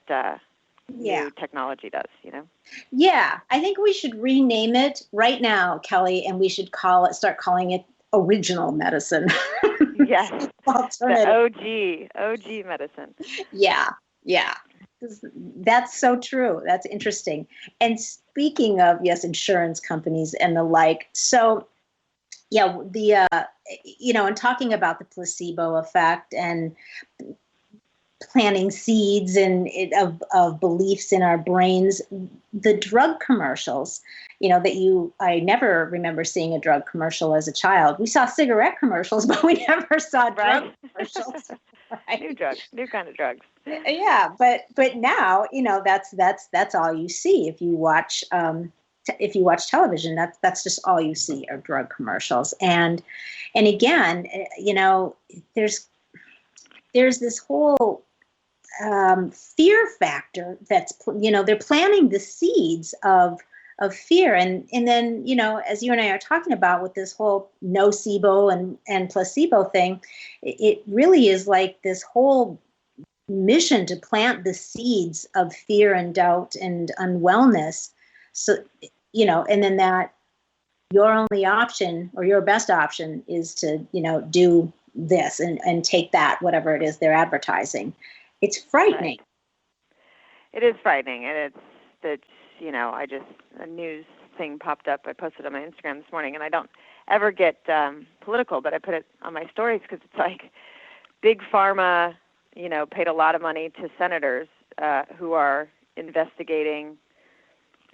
new technology does, Yeah, I think we should rename it right now, Kelly, and we should start calling it original medicine. Yes, the OG medicine. Yeah. That's so true. That's interesting. And speaking of, insurance companies and the like, so and talking about the placebo effect and planting seeds of beliefs in our brains, the drug commercials, I never remember seeing a drug commercial as a child. We saw cigarette commercials, but we never saw drug commercials. Right? New kind of drugs. Yeah, but now, that's all you see. If you watch television, that's just all you see are drug commercials. And again, there's this whole fear factor that's, they're planting the seeds of fear. And then, as you and I are talking about with this whole nocebo and placebo thing, it really is like this whole mission to plant the seeds of fear and doubt and unwellness. So, and then that your only option or your best option is to, do this and take that, whatever it is they're advertising. It's frightening. Right. It is frightening. And a news thing popped up. I posted on my Instagram this morning, and I don't ever get political, but I put it on my stories because it's like big pharma, paid a lot of money to senators who are investigating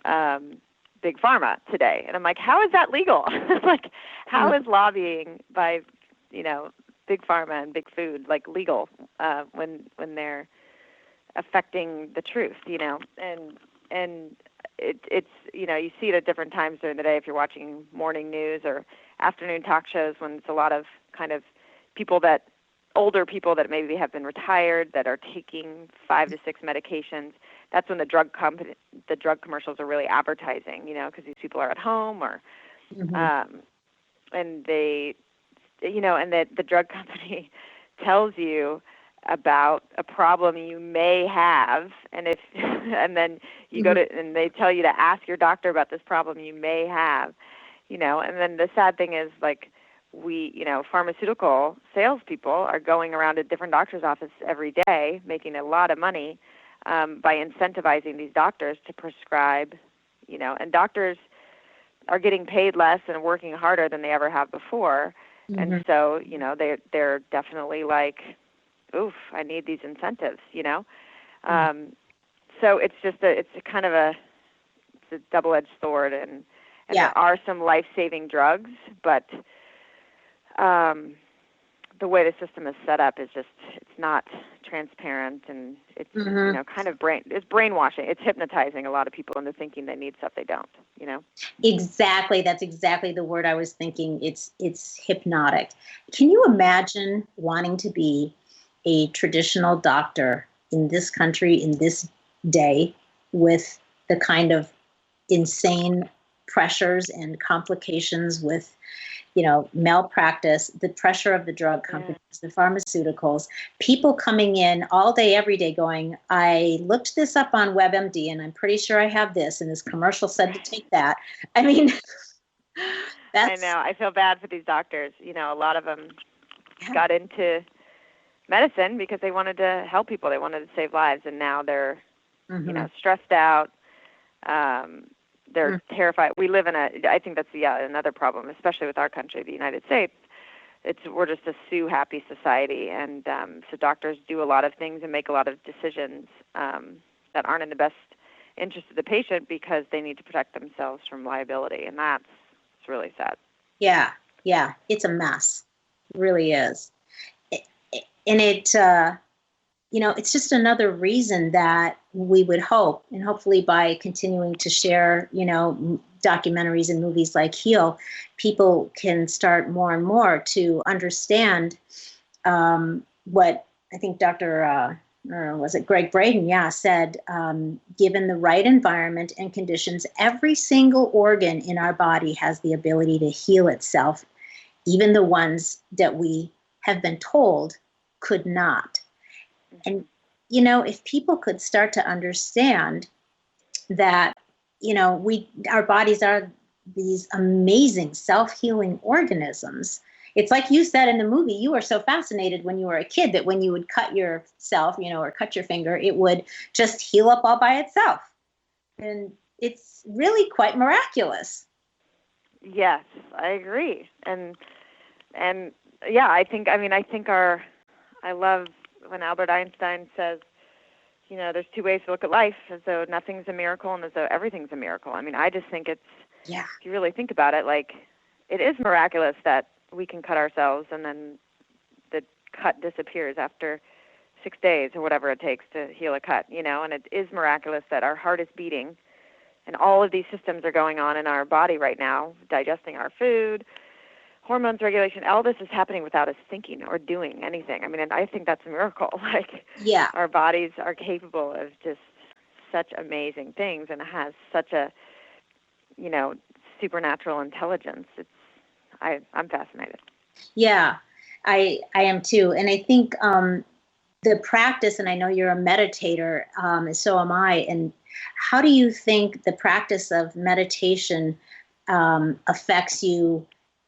big pharma today. And I'm like, how is that legal? Like, how is lobbying by, big pharma and big food legal when they're affecting the truth, and it's you see it at different times during the day if you're watching morning news or afternoon talk shows when it's a lot of kind of older people that maybe have been retired that are taking 5 to 6 medications. That's when the drug commercials are really advertising, because these people are at home or, and they, and that the drug company tells you about a problem you may have, and then you go to, and they tell you to ask your doctor about this problem you may have, and then the sad thing is we, pharmaceutical salespeople are going around to different doctor's offices every day, making a lot of money by incentivizing these doctors to prescribe, and doctors are getting paid less and working harder than they ever have before. And so, they're definitely like, oof, I need these incentives, So it's just it's a double-edged sword, and there are some life-saving drugs, but the way the system is set up is just, it's not transparent, and it's, it's brainwashing. It's hypnotizing a lot of people into thinking they need stuff they don't, Exactly. That's exactly the word I was thinking. It's hypnotic. Can you imagine wanting to be a traditional doctor in this country, in this day, with the kind of insane pressures and complications with, malpractice, the pressure of the drug companies, the pharmaceuticals, people coming in all day, every day going, I looked this up on WebMD and I'm pretty sure I have this, and this commercial said to take that. I mean, I know. I feel bad for these doctors. A lot of them got into medicine because they wanted to help people. They wanted to save lives, and now they're, stressed out. They're terrified. We live in I think that's another problem, especially with our country, the United States. We're just a sue-happy society, and so doctors do a lot of things and make a lot of decisions that aren't in the best interest of the patient because they need to protect themselves from liability, and it's really sad. Yeah, it's a mess. It really is. And it's just another reason that we would hope, and hopefully by continuing to share, documentaries and movies like Heal, people can start more and more to understand what I think Dr. Was it Gregg Braden? Said, given the right environment and conditions, every single organ in our body has the ability to heal itself, even the ones that we have been told could not. And, if people could start to understand that, our bodies are these amazing self-healing organisms. It's like you said in the movie, you were so fascinated when you were a kid that when you would cut yourself, or cut your finger, it would just heal up all by itself. And it's really quite miraculous. Yes, I agree. And yeah, I love when Albert Einstein says, there's two ways to look at life, as though nothing's a miracle and as though everything's a miracle. I just think if you really think about it, like, it is miraculous that we can cut ourselves and then the cut disappears after 6 days or whatever it takes to heal a cut, and it is miraculous that our heart is beating and all of these systems are going on in our body right now, digesting our food, hormones regulation, all this is happening without us thinking or doing anything. And I think that's a miracle. Our bodies are capable of just such amazing things, and it has such a, supernatural intelligence. I'm fascinated. Yeah, I am too. And I think the practice, and I know you're a meditator, so am I. And how do you think the practice of meditation affects you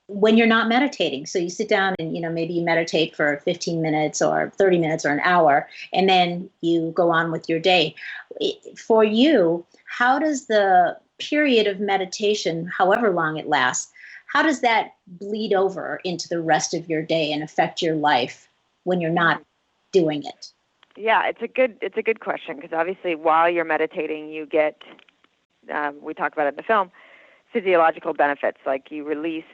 when you're not meditating? So you sit down and, maybe you meditate for 15 minutes or 30 minutes or an hour, and then you go on with your day. For you, how does the period of meditation, however long it lasts, how does that bleed over into the rest of your day and affect your life when you're not doing it? Yeah, it's a good question, because obviously while you're meditating, you get, we talk about it in the film, physiological benefits, like you release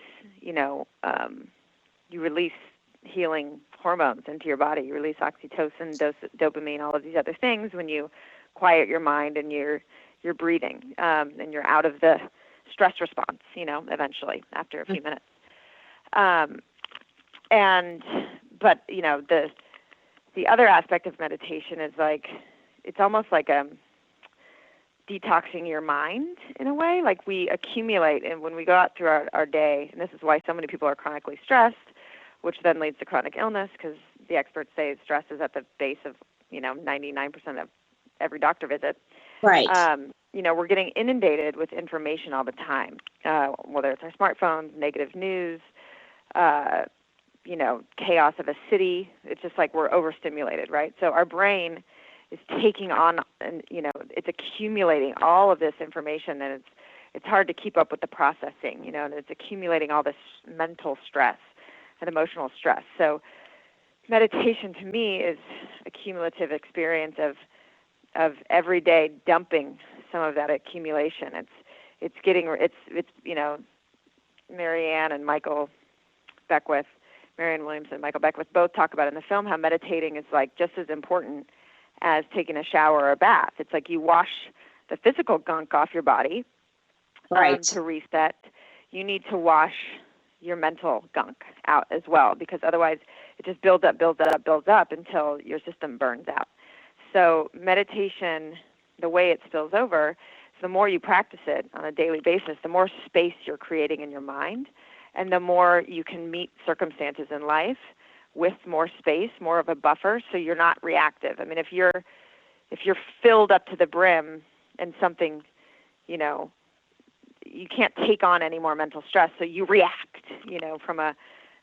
healing hormones into your body. You release oxytocin, dopamine, all of these other things when you quiet your mind and you're breathing, and you're out of the stress response, eventually after a few minutes. But the other aspect of meditation is it's almost like detoxing your mind in a way. Like, we accumulate, and when we go out through our day, and this is why so many people are chronically stressed, which then leads to chronic illness, because the experts say stress is at the base of 99% of every doctor visit. Right. We're getting inundated with information all the time, whether it's our smartphones, negative news, chaos of a city. It's just like we're overstimulated, right? So our brain is taking on, and it's accumulating all of this information, and it's hard to keep up with the processing, and it's accumulating all this mental stress and emotional stress. So meditation to me is a cumulative experience of every day dumping some of that accumulation. It's Marianne and Michael Beckwith, Marianne Williamson, Michael Beckwith both talk about in the film how meditating is just as important as taking a shower or a bath. It's like you wash the physical gunk off your body, right, to reset. You need to wash your mental gunk out as well, because otherwise it just builds up until your system burns out. So meditation, the way it spills over, the more you practice it on a daily basis, the more space you're creating in your mind, and the more you can meet circumstances in life with more space, more of a buffer, so you're not reactive. If you're filled up to the brim and something, you can't take on any more mental stress, so you react, from a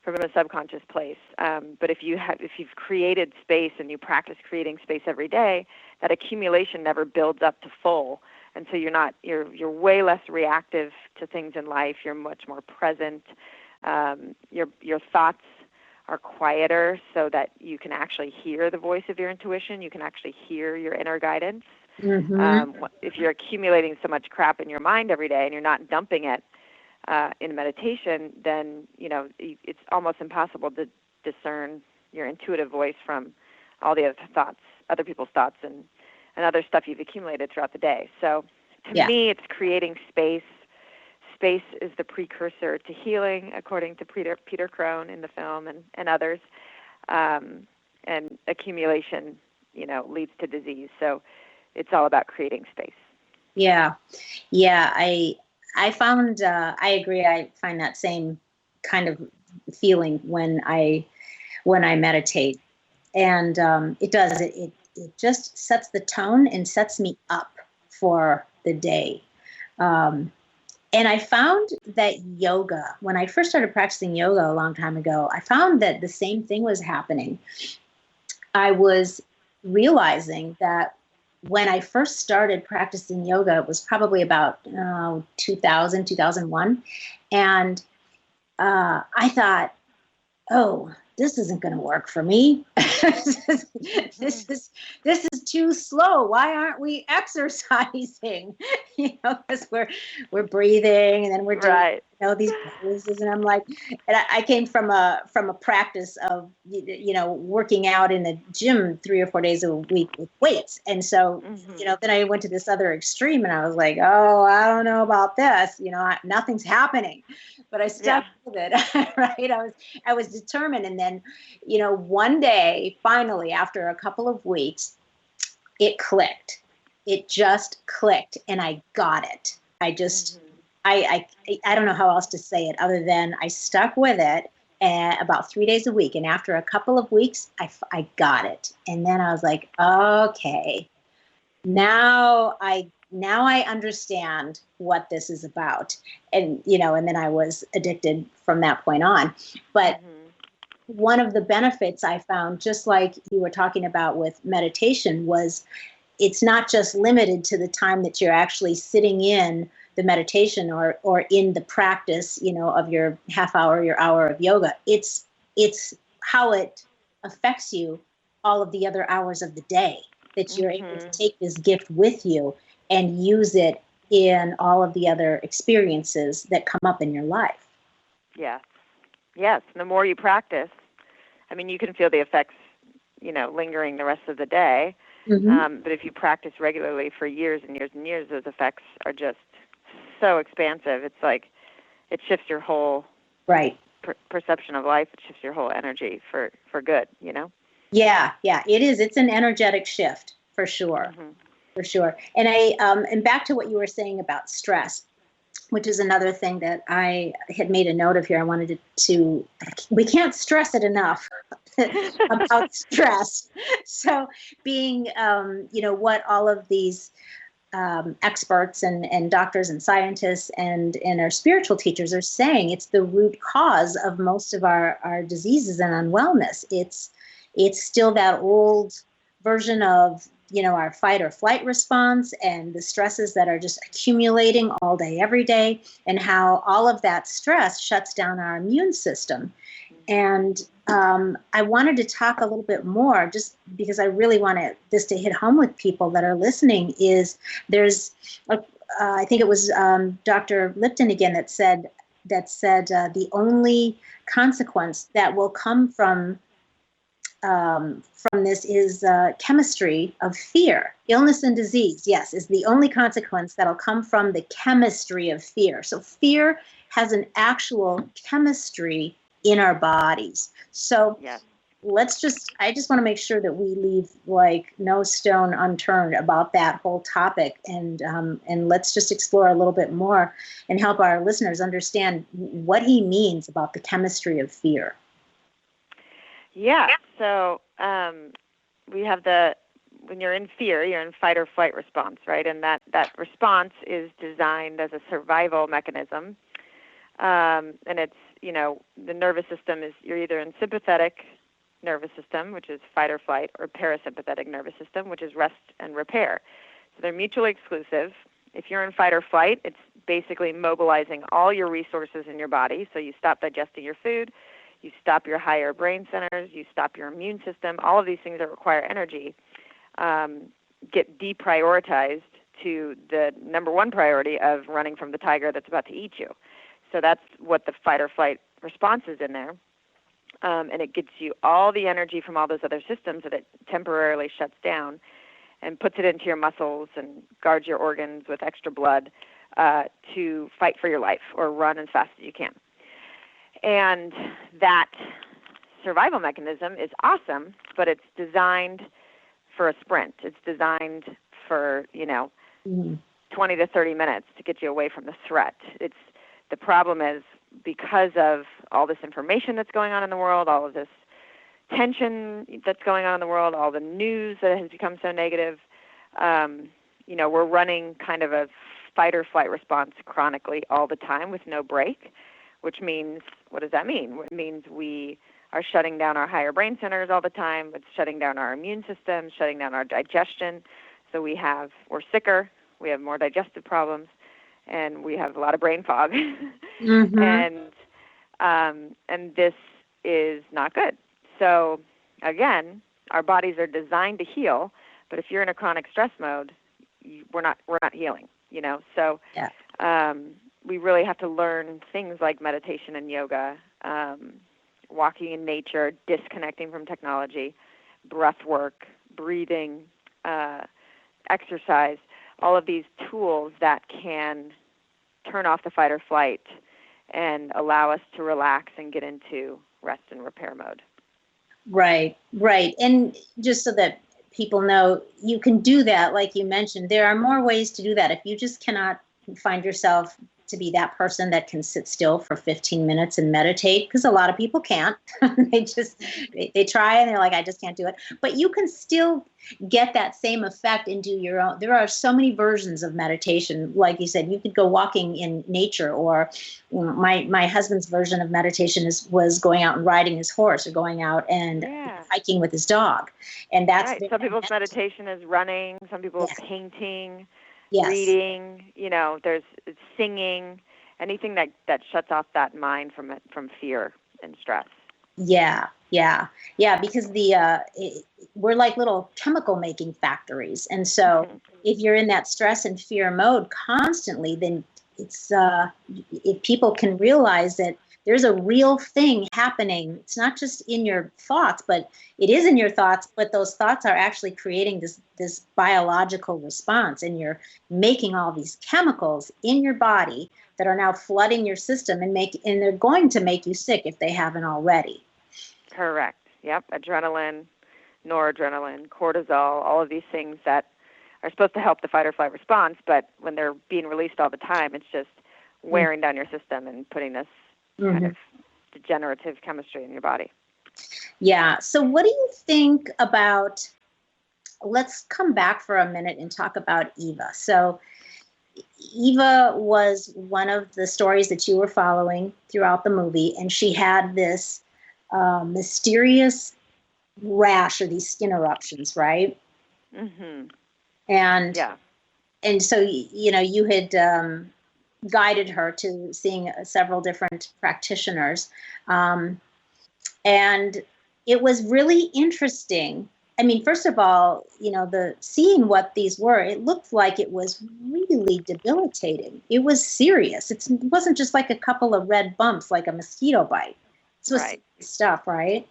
a subconscious place. But if you've created space and you practice creating space every day, that accumulation never builds up to full. And so you're way less reactive to things in life. You're much more present. Your thoughts are quieter so that you can actually hear the voice of your intuition. You can actually hear your inner guidance. Mm-hmm. If you're accumulating so much crap in your mind every day and you're not dumping it in meditation, then it's almost impossible to discern your intuitive voice from all the other people's thoughts and other stuff you've accumulated throughout the day. So to me, it's creating space. Space is the precursor to healing, according to Peter Crone in the film and others. And accumulation, leads to disease. So it's all about creating space. Yeah. I found, I agree. I find that same kind of feeling when I meditate, and it does. It just sets the tone and sets me up for the day. And I found that yoga, when I first started practicing yoga a long time ago, I found that the same thing was happening. I was realizing that when I first started practicing yoga, it was probably about 2000, 2001. And I thought, oh, this isn't going to work for me. This is too slow. Why aren't we exercising? Because we're breathing and then we're doing these poses, and I'm like, and I came from a practice of working out in the gym 3 or 4 days a week with weights, and so then I went to this other extreme, and I was like, oh, I don't know about this. Nothing's happening. But I stuck with it, right? I was determined. And then, one day, finally, after a couple of weeks, it clicked. It just clicked, and I got it. I just, I don't know how else to say it other than I stuck with it about 3 days a week. And after a couple of weeks, I got it. And then I was like, okay, now I understand what this is about. And, and then I was addicted from that point on. But one of the benefits I found, just like you were talking about with meditation, was it's not just limited to the time that you're actually sitting in the meditation or in the practice, of your half hour, your hour of yoga. It's how it affects you all of the other hours of the day, that you're able to take this gift with you and use it in all of the other experiences that come up in your life. Yes. And the more you practice, you can feel the effects, lingering the rest of the day. But if you practice regularly for years and years and years, those effects are just so expansive. It's like it shifts your whole perception of life. It shifts your whole energy for good, Yeah, it is. It's an energetic shift for sure. For sure. And and back to what you were saying about stress, which is another thing that I had made a note of here. I wanted we can't stress it enough about stress. So being, what all of these experts and doctors and scientists and our spiritual teachers are saying, it's the root cause of most of our diseases and unwellness. It's still that old version of our fight or flight response and the stresses that are just accumulating all day, every day, and how all of that stress shuts down our immune system. And I wanted to talk a little bit more, just because I really wanted this to hit home with people that are listening, is I think it was Dr. Lipton again that said the only consequence that will come from this is chemistry of fear. Illness and disease, yes, is the only consequence that'll come from the chemistry of fear. So fear has an actual chemistry in our bodies. So I just want to make sure that we leave no stone unturned about that whole topic, and let's just explore a little bit more and help our listeners understand what he means about the chemistry of fear. Yeah. So we have when you're in fear, you're in fight or flight response, right? And that response is designed as a survival mechanism. And the nervous system is, you're either in sympathetic nervous system, which is fight or flight, or parasympathetic nervous system, which is rest and repair. So they're mutually exclusive. If you're in fight or flight, it's basically mobilizing all your resources in your body. So you stop digesting your food, you stop your higher brain centers, you stop your immune system. All of these things that require energy get deprioritized to the number one priority of running from the tiger that's about to eat you. So that's what the fight or flight response is in there. And it gets you all the energy from all those other systems that it temporarily shuts down and puts it into your muscles and guards your organs with extra blood to fight for your life or run as fast as you can. And that survival mechanism is awesome, but it's designed for a sprint. It's designed for, 20 to 30 minutes to get you away from the threat. The problem is, because of all this information that's going on in the world, all of this tension that's going on in the world, all the news that has become so negative, we're running kind of a fight or flight response chronically all the time with no break, which means, what does that mean? It means we are shutting down our higher brain centers all the time. It's shutting down our immune system, shutting down our digestion. So we're sicker, we have more digestive problems, and we have a lot of brain fog. Mm-hmm. And this is not good. So again, our bodies are designed to heal, but if you're in a chronic stress mode, we're not healing, So yeah. We really have to learn things like meditation and yoga, walking in nature, disconnecting from technology, breath work, breathing, exercise, all of these tools that can turn off the fight or flight and allow us to relax and get into rest and repair mode. Right. And just so that people know, you can do that, like you mentioned. There are more ways to do that. If you just cannot find yourself to be that person that can sit still for 15 minutes and meditate, because a lot of people can't. they try and they're like, I just can't do it. But you can still get that same effect and do your own. There are so many versions of meditation. Like you said, you could go walking in nature, or my husband's version of meditation was going out and riding his horse, or going out and hiking with his dog. And that's right. Some people's meditation is running, some people is painting. Yes. Reading, there's singing, anything that shuts off that mind from fear and stress. Yeah, because we're like little chemical making factories. And so if you're in that stress and fear mode constantly, then it's if people can realize that there's a real thing happening. It's not just in your thoughts, but it is in your thoughts, but those thoughts are actually creating this biological response, and you're making all these chemicals in your body that are now flooding your system and they're going to make you sick if they haven't already. Correct. Yep. Adrenaline, noradrenaline, cortisol, all of these things that are supposed to help the fight or flight response, but when they're being released all the time, it's just wearing down your system and putting this kind of degenerative chemistry in your body. Yeah. So what do you think about, let's come back for a minute and talk about Eva. So Eva was one of the stories that you were following throughout the movie, and she had this mysterious rash, or these skin eruptions, right? Mm-hmm. And so, you had guided her to seeing several different practitioners. And it was really interesting. I mean, first of all, seeing what these were, it looked like it was really debilitating. It was serious. It wasn't just like a couple of red bumps, like a mosquito bite. This was stuff, right?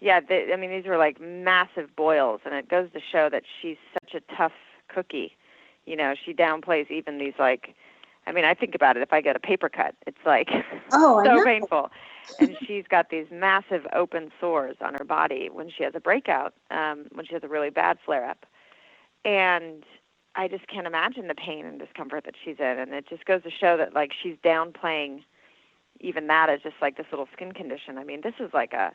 Yeah, these were like massive boils, and it goes to show that she's such a tough cookie. She downplays even these I think about it. If I get a paper cut, it's like so painful. And she's got these massive open sores on her body when she has a breakout, when she has a really bad flare-up. And I just can't imagine the pain and discomfort that she's in. And it just goes to show that, she's downplaying even that as just this little skin condition. I mean, this is like a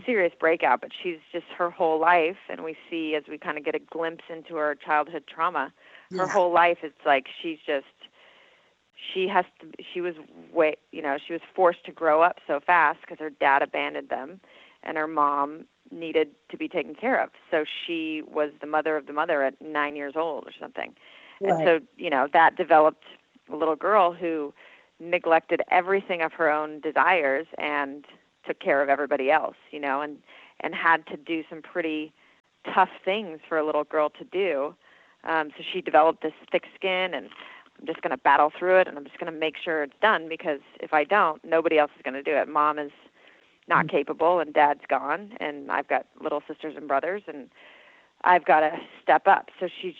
serious breakout, but she's just her whole life, and we see as we kind of get a glimpse into her childhood trauma, her whole life, it's like she's she was forced to grow up so fast because her dad abandoned them, and her mom needed to be taken care of. So she was the mother of the mother at 9 years old or something. Right. And so, that developed a little girl who neglected everything of her own desires and took care of everybody else, and had to do some pretty tough things for a little girl to do. So she developed this thick skin, and I'm just going to battle through it, and I'm just going to make sure it's done, because if I don't, nobody else is going to do it. Mom is not capable, and Dad's gone, and I've got little sisters and brothers, and I've got to step up. So she's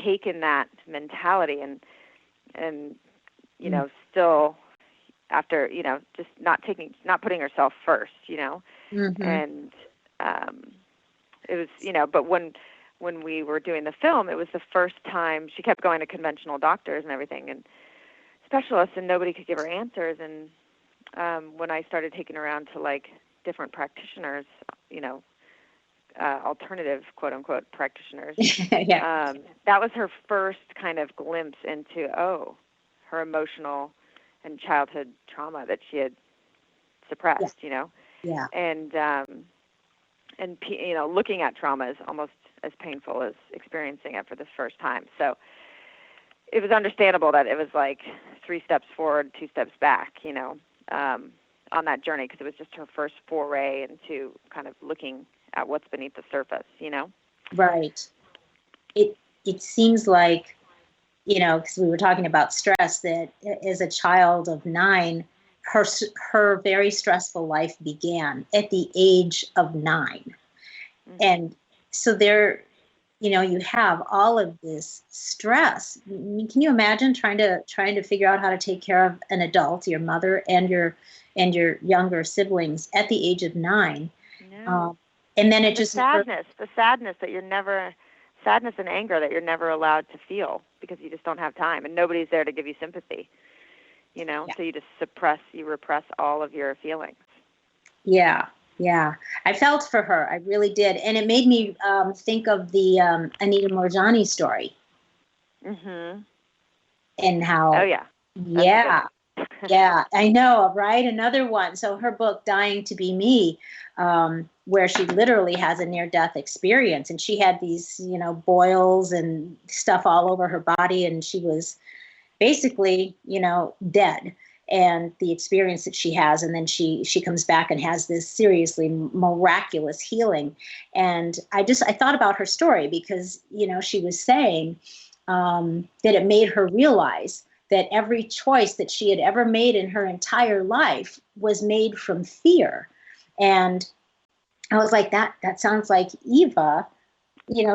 taken that mentality and still after, just not putting herself first, Mm-hmm. and it was, but when we were doing the film, it was the first time she kept going to conventional doctors and everything and specialists, and nobody could give her answers. And when I started taking her around to like different practitioners, alternative quote unquote practitioners, yeah. That was her first kind of glimpse into, her emotional and childhood trauma that she had suppressed, Yeah. And looking at trauma is almost as painful as experiencing it for the first time. So it was understandable that it was like 3 steps forward, 2 steps back, on that journey, because it was just her first foray into kind of looking at what's beneath the surface, Right. It seems like, because we were talking about stress, that as a child of 9, her very stressful life began at the age of 9. Mm-hmm. And so there, you have all of this stress. I mean, can you imagine trying to figure out how to take care of an adult, your mother and your younger siblings at the age of 9? No. And then the sadness and anger that you're never allowed to feel because you just don't have time, and nobody's there to give you sympathy. Yeah. So you repress all of your feelings. Yeah. I felt for her. I really did. And it made me think of the Anita Moorjani story. Mm-hmm. And how... Oh, yeah. Yeah. Yeah, I know, right? Another one. So her book, Dying to Be Me, where she literally has a near-death experience. And she had these, boils and stuff all over her body. And she was basically, dead. And the experience that she has, and then she comes back and has this seriously miraculous healing. And I thought about her story because, she was saying that it made her realize that every choice that she had ever made in her entire life was made from fear. And I was like, that sounds like Eva.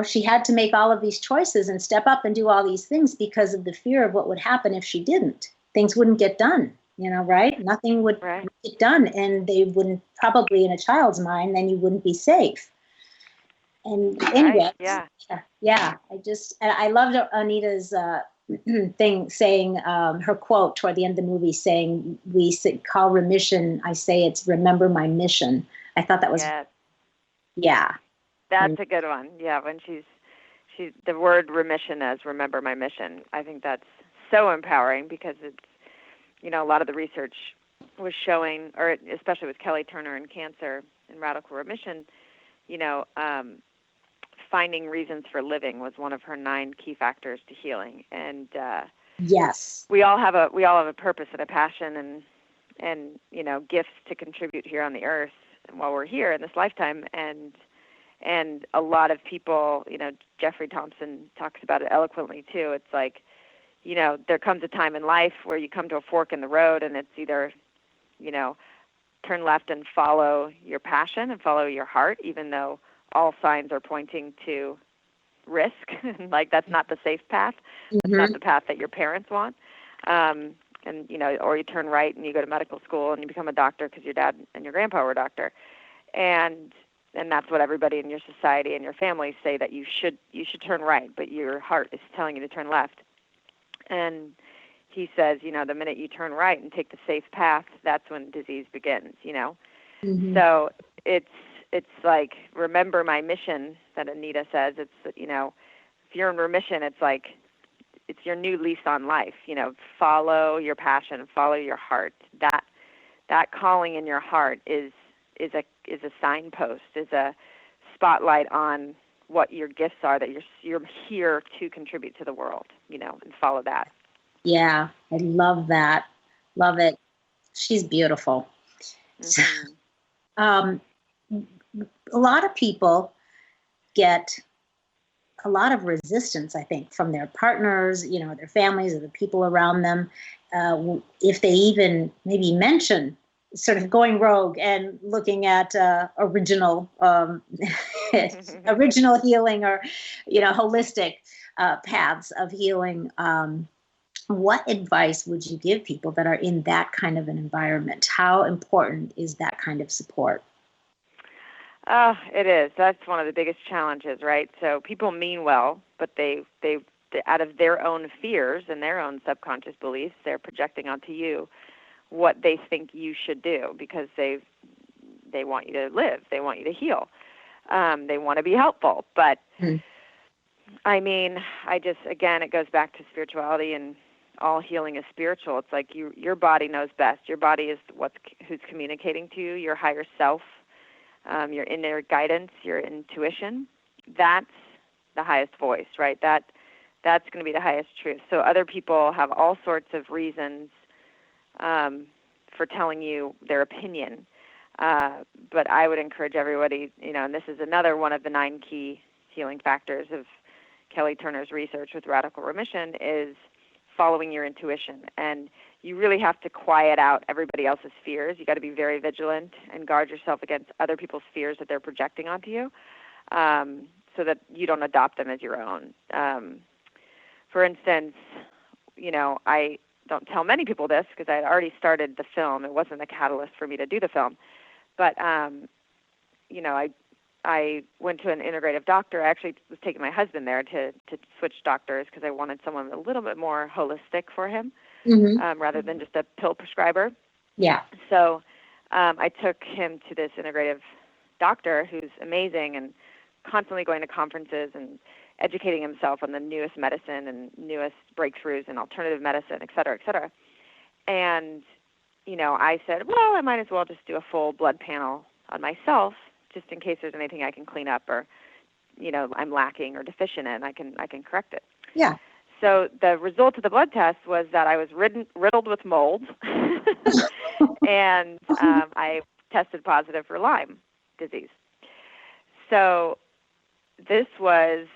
She had to make all of these choices and step up and do all these things because of the fear of what would happen if she didn't. Things wouldn't get done, right? Nothing would get done, and they wouldn't, probably in a child's mind, then you wouldn't be safe. And anyway, yeah. I loved Anita's thing saying, her quote toward the end of the movie saying, we call remission, I say it's remember my mission. I thought that was, yeah. That's a good one. Yeah, when she's the word remission as remember my mission. I think that's so empowering because it's, a lot of the research was showing, or especially with Kelly Turner and cancer and radical remission, finding reasons for living was one of her 9 key factors to healing. And yes, we all have a purpose and a passion and gifts to contribute here on the earth while we're here in this lifetime. And a lot of people, Jeffrey Thompson talks about it eloquently too. It's like, there comes a time in life where you come to a fork in the road, and it's either, turn left and follow your passion and follow your heart, even though all signs are pointing to risk. Like, that's not the safe path. That's not the path that your parents want. And, or you turn right and you go to medical school and you become a doctor because your dad and your grandpa were a doctor. And that's what everybody in your society and your family say, that you should turn right, but your heart is telling you to turn left. And he says, the minute you turn right and take the safe path, that's when disease begins, So it's like, remember my mission that Anita says. It's, if you're in remission, it's like it's your new lease on life. Follow your passion, follow your heart. That calling in your heart is a signpost, is a spotlight on what your gifts are, that you're here to contribute to the world, and follow that. Yeah, I love that. Love it. She's beautiful. Mm-hmm. A lot of people get a lot of resistance, I think, from their partners, their families or the people around them, if they even maybe mention sort of going rogue and looking at original healing or holistic paths of healing. What advice would you give people that are in that kind of an environment? How important is that kind of support? It is. That's one of the biggest challenges, right? So people mean well, but they out of their own fears and their own subconscious beliefs, they're projecting onto you what they think you should do, because they want you to live, they want you to heal, they want to be helpful. But I mean, again, it goes back to spirituality, and all healing is spiritual. It's like your body knows best. Your body is who's communicating to you, your higher self, your inner guidance, your intuition. That's the highest voice, right? That's going to be the highest truth. So other people have all sorts of reasons for telling you their opinion. But I would encourage everybody, and this is another one of the 9 key healing factors of Kelly Turner's research with radical remission, is following your intuition. And you really have to quiet out everybody else's fears. You got to be very vigilant and guard yourself against other people's fears that they're projecting onto you, so that you don't adopt them as your own. For instance, I don't tell many people this because I had already started the film. It wasn't a catalyst for me to do the film. But, I went to an integrative doctor. I actually was taking my husband there to switch doctors because I wanted someone a little bit more holistic for him, rather than just a pill prescriber. Yeah. So I took him to this integrative doctor who's amazing and constantly going to conferences and educating himself on the newest medicine and newest breakthroughs in alternative medicine, et cetera, et cetera. And, I said, well, I might as well just do a full blood panel on myself, just in case there's anything I can clean up or, I'm lacking or deficient in, I can correct it. Yeah. So the result of the blood test was that I was riddled with mold, and I tested positive for Lyme disease. So this was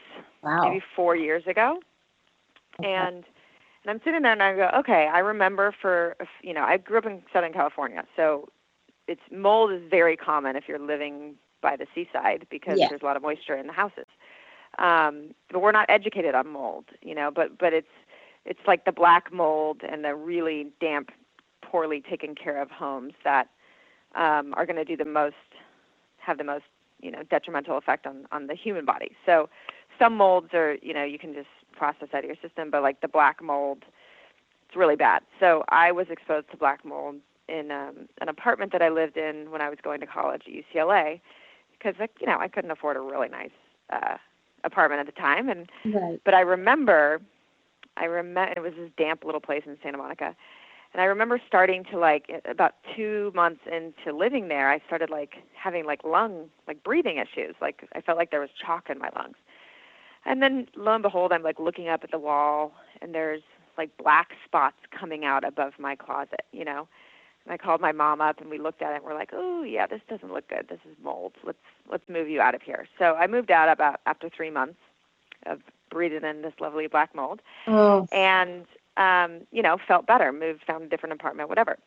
maybe 4 years ago, and I'm sitting there and I go, okay, I remember I grew up in Southern California, so mold is very common if you're living by the seaside because there's a lot of moisture in the houses. But we're not educated on mold, but it's like the black mold and the really damp, poorly taken care of homes that are going to have the most detrimental effect on the human body. So some molds are, you can just process out of your system, but like the black mold, it's really bad. So I was exposed to black mold in an apartment that I lived in when I was going to college at UCLA, because I couldn't afford a really nice apartment at the time. And but I remember it was this damp little place in Santa Monica. And I remember starting to about 2 months into living there, I started having breathing issues. I felt like there was chalk in my lungs. And then lo and behold, I'm looking up at the wall and there's black spots coming out above my closet, And I called my mom up and we looked at it and we're like, oh yeah, this doesn't look good. This is mold. Let's move you out of here. So I moved out after 3 months of breathing in this lovely black mold. Oh. And felt better, found a different apartment, whatever.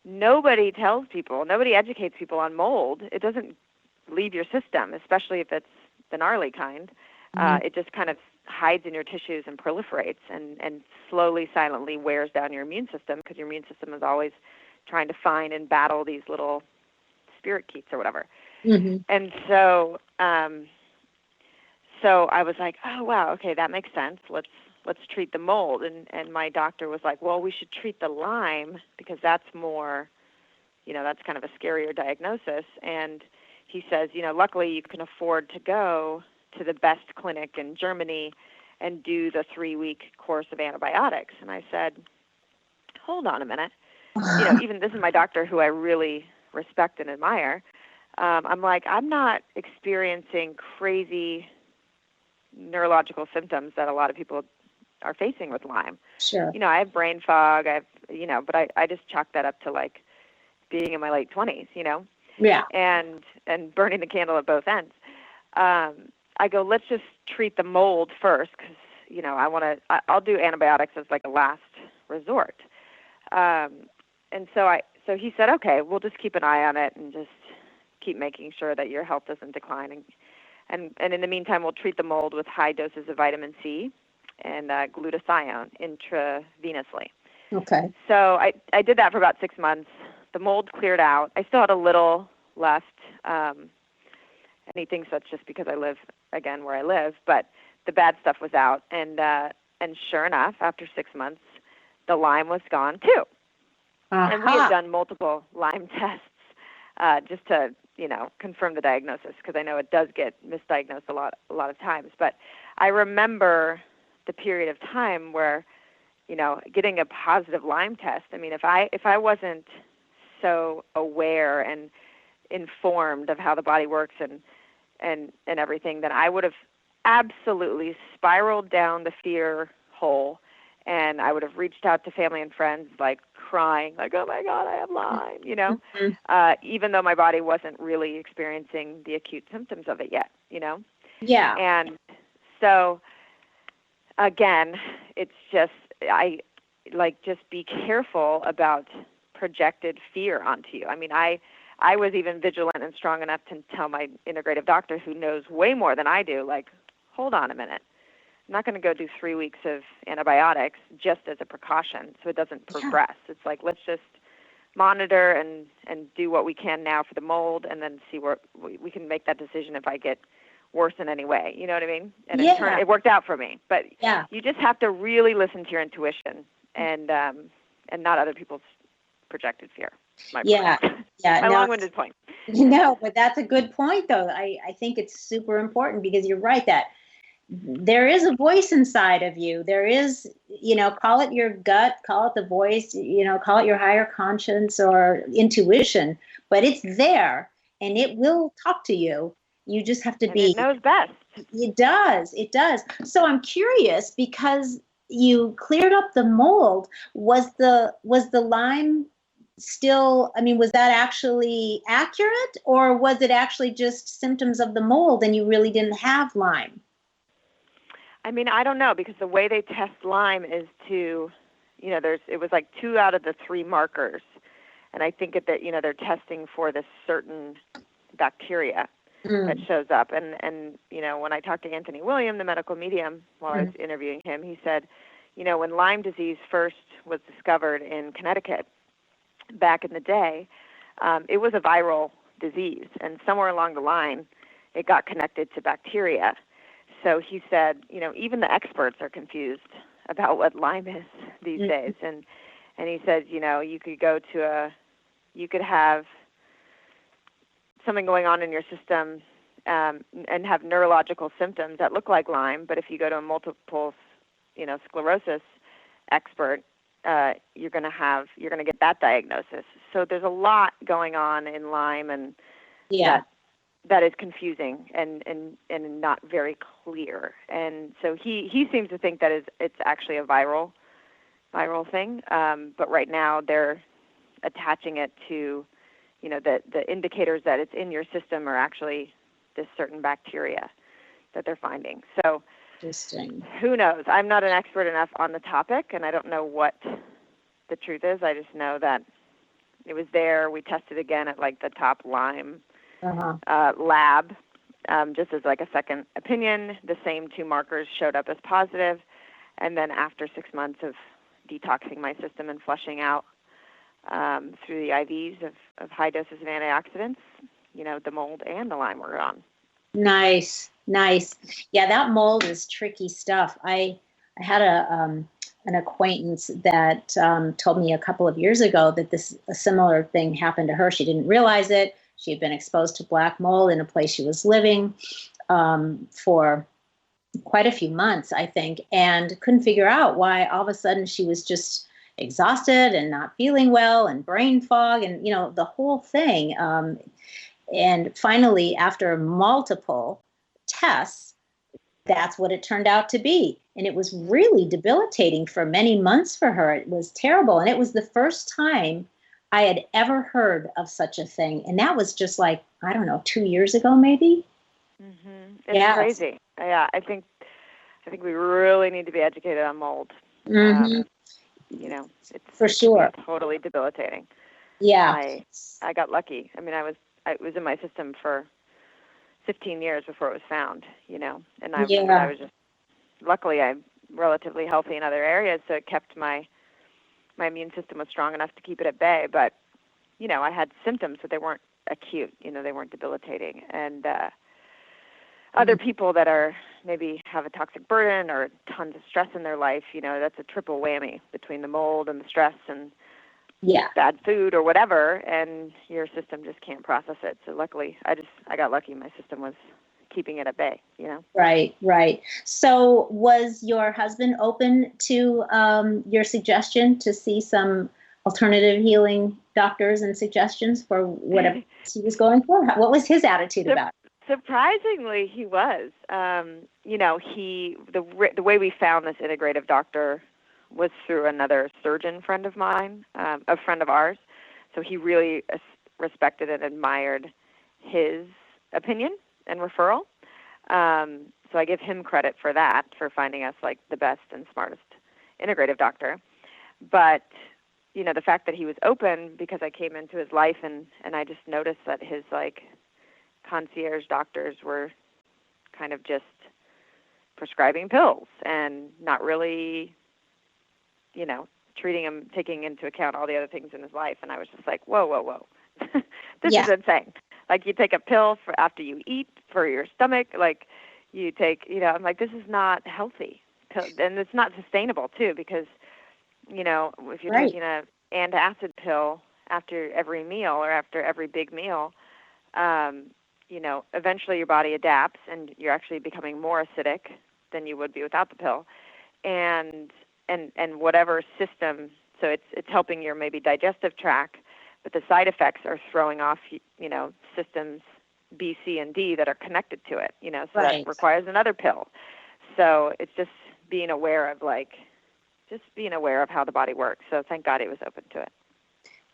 Nobody educates people on mold. It doesn't leave your system, especially if it's the gnarly kind. It just kind of hides in your tissues and proliferates and slowly, silently wears down your immune system, because your immune system is always trying to find and battle these little spirit keats or whatever. Mm-hmm. And so I was like, oh, wow, okay, that makes sense. Let's treat the mold. And my doctor was like, well, we should treat the Lyme because that's more, that's kind of a scarier diagnosis. And he says, luckily you can afford to go to the best clinic in Germany and do the 3-week course of antibiotics. And I said, hold on a minute. Even this is my doctor who I really respect and admire. I'm like, I'm not experiencing crazy neurological symptoms that a lot of people are facing with Lyme. Sure. I have brain fog. But I just chalk that up to like being in my late 20s, Yeah. And burning the candle at both ends. I go, let's just treat the mold first because, I'll do antibiotics as like a last resort. And so he said, okay, we'll just keep an eye on it and just keep making sure that your health doesn't decline. And in the meantime, we'll treat the mold with high doses of vitamin C and glutathione intravenously. Okay. So I did that for about 6 months. The mold cleared out. I still had a little left. And he thinks that's just because I live, again, where I live. But the bad stuff was out. And sure enough, after 6 months, the Lyme was gone too. Uh-huh. And we had done multiple Lyme tests just to, confirm the diagnosis, because I know it does get misdiagnosed a lot of times. But I remember the period of time where, getting a positive Lyme test. I mean, if I wasn't so aware and informed of how the body works and everything, then I would have absolutely spiraled down the fear hole, and I would have reached out to family and friends like crying, like, oh my God, I have Lyme, Mm-hmm. Even though my body wasn't really experiencing the acute symptoms of it yet, Yeah. And so again, it's just, just be careful about projected fear onto you. I mean, I was even vigilant and strong enough to tell my integrative doctor, who knows way more than I do, like, hold on a minute. I'm not going to go do 3 weeks of antibiotics just as a precaution so it doesn't progress. Yeah. It's like, let's just monitor and do what we can now for the mold, and then see where we can make that decision if I get worse in any way. You know what I mean? And in turn, it worked out for me. But you just have to really listen to your intuition and not other people's projected fear. My long-winded point. No, but that's a good point, though. I think it's super important, because you're right that there is a voice inside of you. There is, call it your gut, call it the voice, call it your higher conscience or intuition, but it's there and it will talk to you. You just have to be. It knows best. It does. It does. So I'm curious, because you cleared up the mold. Was the Lyme still, was that actually accurate, or was it actually just symptoms of the mold and you really didn't have Lyme? I don't know, because the way they test Lyme is to, it was like 2 out of the 3 markers. And I think that, they're testing for this certain bacteria that shows up. And when I talked to Anthony William, the medical medium, while I was interviewing him, he said, when Lyme disease first was discovered in Connecticut back in the day, it was a viral disease. And somewhere along the line, it got connected to bacteria. So he said, even the experts are confused about what Lyme is these days. And he says, you could have something going on in your system and have neurological symptoms that look like Lyme, but if you go to a multiple, sclerosis expert, you're going to get that diagnosis. So there's a lot going on in Lyme, and that is confusing and not very clear. And so he seems to think that it's actually a viral thing. But right now they're attaching it to, the indicators that it's in your system are actually this certain bacteria that they're finding. So interesting. Who knows? I'm not an expert enough on the topic, and I don't know what the truth is. I just know that it was there. We tested again at like the top Lyme lab, just as like a second opinion. The same 2 markers showed up as positive. And then after 6 months of detoxing my system and flushing out through the IVs of high doses of antioxidants, the mold and the Lyme were gone. Nice. Yeah, that mold is tricky stuff. I had an acquaintance that told me a couple of years ago that a similar thing happened to her. She didn't realize it. She had been exposed to black mold in a place she was living for quite a few months, I think, and couldn't figure out why all of a sudden she was just exhausted and not feeling well and brain fog and, the whole thing. And finally, after multiple tests, that's what it turned out to be. And it was really debilitating for many months for her. It was terrible. And it was the first time I had ever heard of such a thing. And that was just like, I don't know, 2 years ago, maybe. Mm-hmm. It's crazy. Yeah, I think we really need to be educated on mold. Mm-hmm. It's for sure totally debilitating. Yeah, I got lucky. I mean, it was in my system for 15 years before it was found. And I was just luckily I'm relatively healthy in other areas, so it kept my immune system was strong enough to keep it at bay. But I had symptoms, but they weren't acute. They weren't debilitating. And other people that are maybe have a toxic burden or tons of stress in their life, that's a triple whammy between the mold and the stress and bad food or whatever, and your system just can't process it. So luckily, I got lucky. My system was keeping it at bay, Right. So was your husband open to your suggestion to see some alternative healing doctors and suggestions for whatever he was going for? What was his attitude about it? Surprisingly, he was. The way we found this integrative doctor was through another surgeon friend of mine, a friend of ours. So he really respected and admired his opinion and referral. So I give him credit for that, for finding us like the best and smartest integrative doctor. But the fact that he was open, because I came into his life and I just noticed that his concierge doctors were kind of just prescribing pills and not really, treating him, taking into account all the other things in his life. And I was just like, whoa. This is insane. Like, you take a pill for after you eat for your stomach. Like, you take, I'm like, this is not healthy. And it's not sustainable too, because, if you're taking an antacid pill after every meal or after every big meal, eventually your body adapts and you're actually becoming more acidic than you would be without the pill. And whatever system, so it's helping your maybe digestive tract, but the side effects are throwing off, systems B, C, and D that are connected to it, so that requires another pill. So it's just being aware of how the body works. So thank God he was open to it.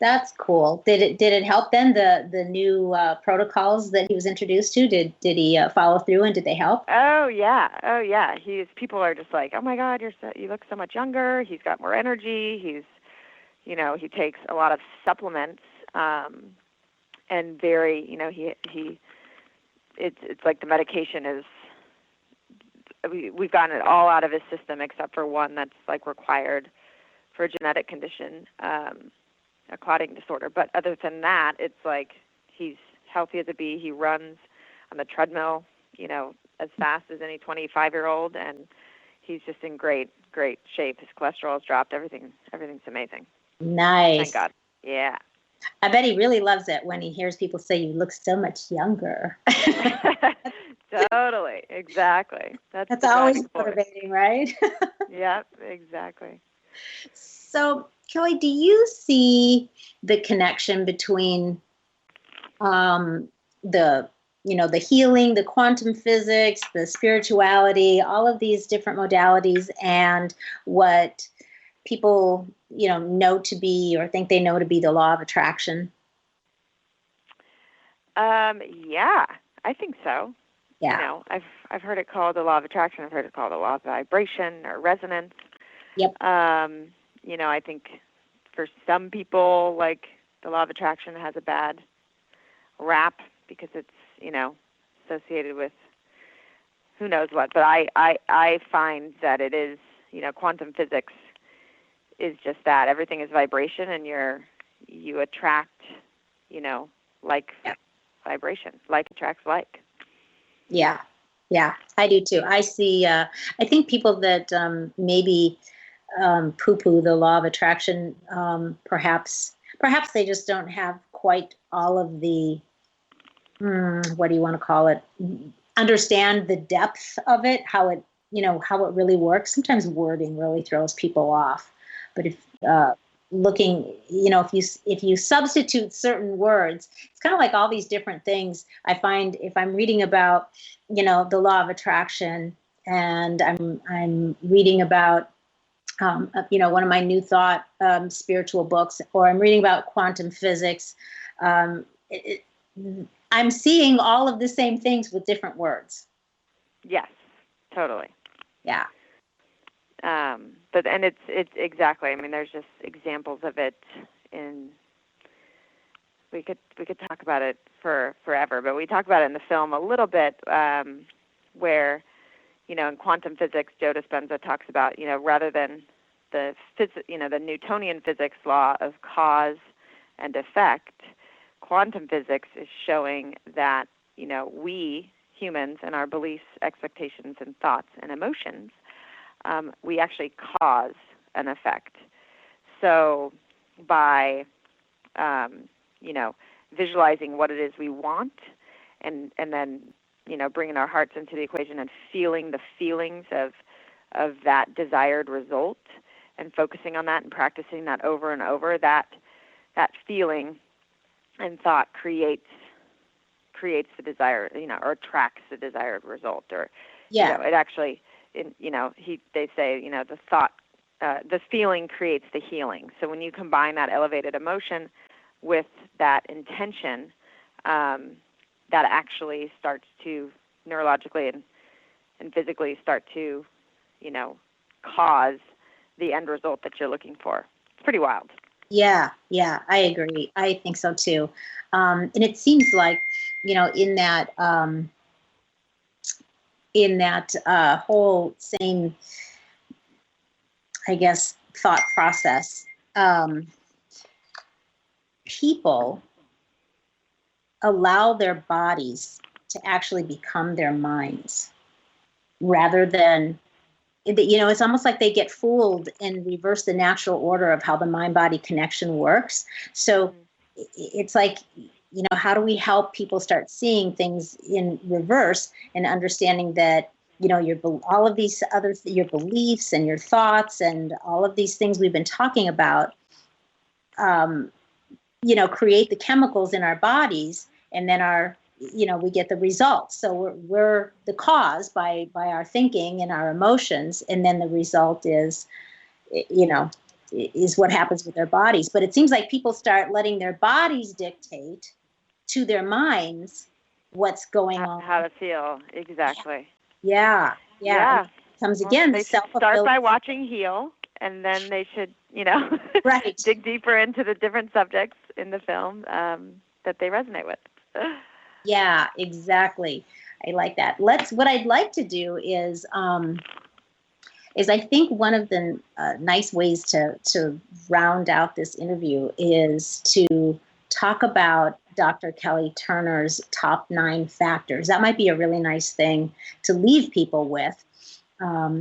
That's cool. Did it help then, the new protocols that he was introduced to? Did he follow through, and did they help? Oh yeah. People are just like, oh my God, you look so much younger. He's got more energy. He's, he takes a lot of supplements, and very, it's like the medication is. We've gotten it all out of his system except for one that's like required for a genetic condition. A clotting disorder. But other than that, it's like he's healthy as a bee. He runs on the treadmill, as fast as any 25-year-old, and he's just in great shape. His cholesterol has dropped. Everything's amazing. Nice. Thank God. Yeah. I bet he really loves it when he hears people say you look so much younger. Totally. Exactly. That's always motivating, right? Yep, exactly. So, Kelly, do you see the connection between the healing, the quantum physics, the spirituality, all of these different modalities, and what people, know to be or think they know to be the law of attraction? Yeah, I think so. Yeah. I've heard it called the law of attraction. I've heard it called the law of vibration or resonance. Yep. I think for some people, like, the law of attraction has a bad rap because it's, associated with who knows what. But I find that it is, quantum physics is just that. Everything is vibration, and you attract, like vibration. Like attracts like. Yeah, I do too. I see. I think people that maybe poo-poo the law of attraction, perhaps they just don't have quite all of the, what do you want to call it, understand the depth of it, how it really works. Sometimes wording really throws people off. But if looking, if you substitute certain words, it's kind of like all these different things. I find if I'm reading about, the law of attraction, and I'm reading about, one of my New Thought spiritual books, or I'm reading about quantum physics, I'm seeing all of the same things with different words. Yes, totally. Yeah. But it's exactly. I mean, there's just examples of it we could talk about it for forever, but we talk about it in the film a little bit, where, in quantum physics, Joe Dispenza talks about, rather than the Newtonian physics law of cause and effect, quantum physics is showing that, we humans and our beliefs, expectations, and thoughts and emotions, we actually cause an effect. So by, visualizing what it is we want, and then, bringing our hearts into the equation and feeling the feelings of that desired result, and focusing on that and practicing that over and over, that feeling and thought creates the desire, or attracts the desired result, or, it actually, they say, the thought, the feeling creates the healing. So when you combine that elevated emotion with that intention, that actually starts to neurologically and physically start to, cause the end result that you're looking for. It's pretty wild. Yeah, I agree. I think so too. And it seems like, in that whole same, I guess, thought process, people allow their bodies to actually become their minds, rather than, it's almost like they get fooled and reverse the natural order of how the mind-body connection works. So it's like, how do we help people start seeing things in reverse and understanding that, all of these your beliefs and your thoughts and all of these things we've been talking about, create the chemicals in our bodies, and then we get the results. So we're the cause by our thinking and our emotions, and then the result is what happens with their bodies. But it seems like people start letting their bodies dictate to their minds what's going on. How to feel, exactly. Yeah. Comes again. They should start by watching Heal, and then they should, right, dig deeper into the different subjects in the film that they resonate with. Yeah, exactly. I like that. What I'd like to do is I think one of the nice ways to round out this interview is to talk about Dr. Kelly Turner's top 9 factors. That might be a really nice thing to leave people with,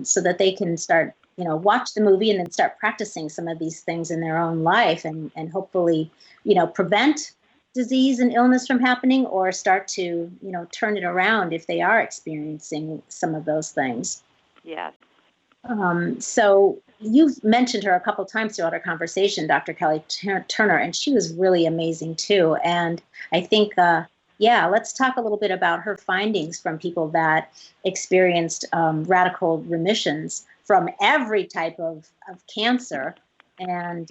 so that they can start, watch the movie and then start practicing some of these things in their own life, and hopefully, prevent disease and illness from happening, or start to, turn it around if they are experiencing some of those things. Yes. So you've mentioned her a couple times throughout our conversation, Dr. Kelly Turner, and she was really amazing too. And I think, let's talk a little bit about her findings from people that experienced radical remissions from every type of cancer. And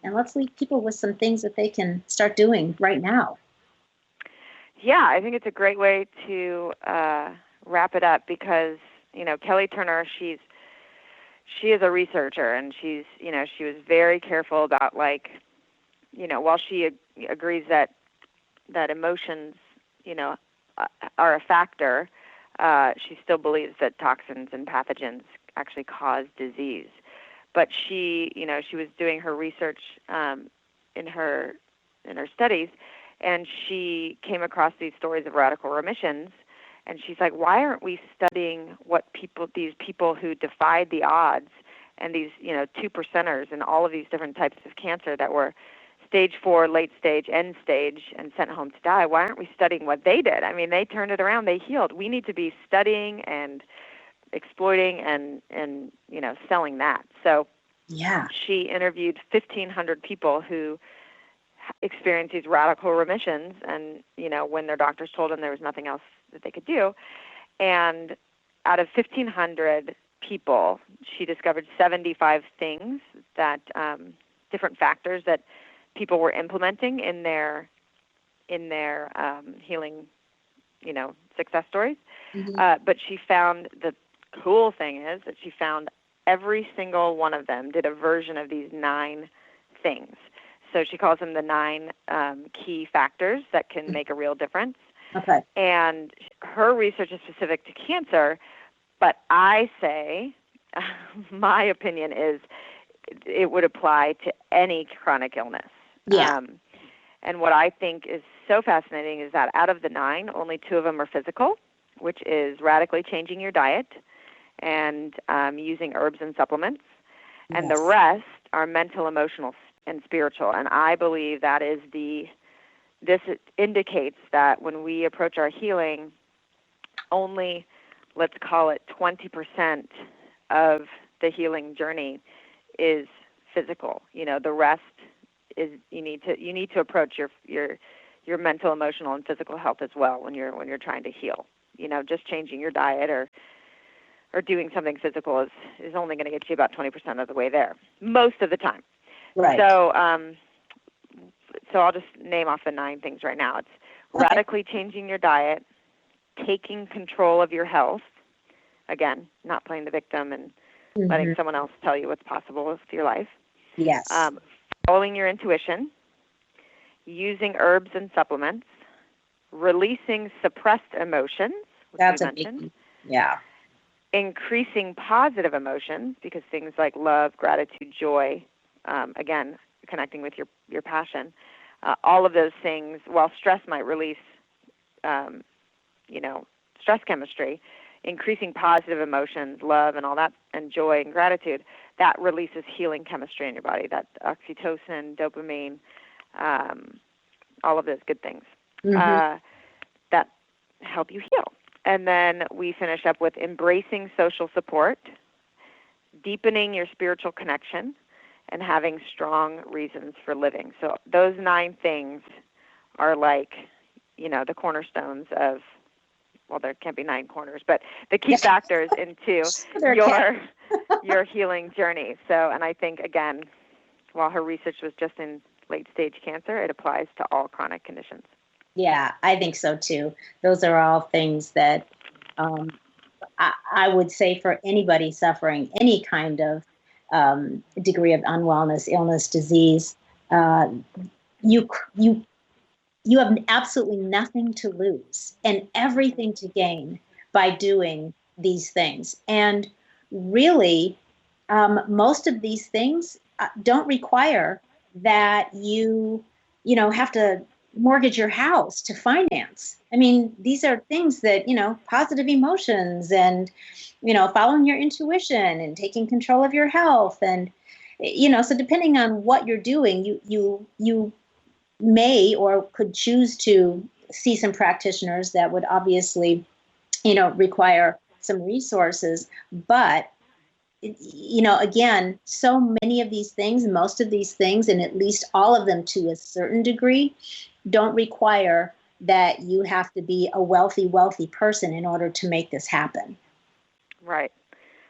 let's leave people with some things that they can start doing right now. Yeah, I think it's a great way to wrap it up, because, Kelly Turner, she is a researcher, and she was very careful about, while she agrees that emotions, are a factor, she still believes that toxins and pathogens actually cause disease. But she was doing her research in her studies, and she came across these stories of radical remissions, and she's like, why aren't we studying what these people who defied the odds, and these 2%ers and all of these different types of cancer that were stage 4, late stage, end stage, and sent home to die, why aren't we studying what they did? I mean, they turned it around. They healed. We need to be studying and exploiting and selling that. So she interviewed 1,500 people who experienced these radical remissions, and, when their doctors told them there was nothing else that they could do. And out of 1,500 people, she discovered 75 things that different factors that people were implementing in their healing, success stories. Mm-hmm. But she found the cool thing is that she found every single one of them did a version of these 9 things. So she calls them the 9 key factors that can make a real difference. Okay. And her research is specific to cancer, but I say, my opinion is it would apply to any chronic illness. Yeah. And what I think is so fascinating is that out of the 9, only 2 of them are physical, which is radically changing your diet and using herbs and supplements. And the rest are mental, emotional, and spiritual. And I believe that is this indicates that when we approach our healing, only, let's call it 20% of the healing journey is physical. The rest is you need to approach your mental, emotional, and physical health as well when you're trying to heal. Just changing your diet or doing something physical is only going to get you about 20% of the way there, most of the time. Right. So I'll just name off the 9 things right now. It's radically changing your diet, taking control of your health, again, not playing the victim and letting someone else tell you what's possible with your life. Yes. Following your intuition, using herbs and supplements, releasing suppressed emotions, which That's we a mentioned. big, yeah. Increasing positive emotions, because things like love, gratitude, joy, again, connecting with your passion, all of those things, while stress might release, stress chemistry, increasing positive emotions, love and all that, and joy and gratitude, that releases healing chemistry in your body, that oxytocin, dopamine, all of those good things that help you heal. And then we finish up with embracing social support, deepening your spiritual connection, and having strong reasons for living. So those 9 things are like, the cornerstones of, well, there can't be 9 corners, but the key factors into your healing journey. So, and I think, again, while her research was just in late-stage cancer, it applies to all chronic conditions. Yeah, I think so too. Those are all things that I would say for anybody suffering any kind of degree of unwellness, illness, disease, you have absolutely nothing to lose and everything to gain by doing these things. And really, most of these things don't require that you have to mortgage your house to finance. I mean, these are things that, positive emotions and, following your intuition and taking control of your health. And, so depending on what you're doing, you may or could choose to see some practitioners that would obviously, require some resources. But, again, so many of these things, most of these things, and at least all of them to a certain degree, don't require that you have to be a wealthy person in order to make this happen. Right.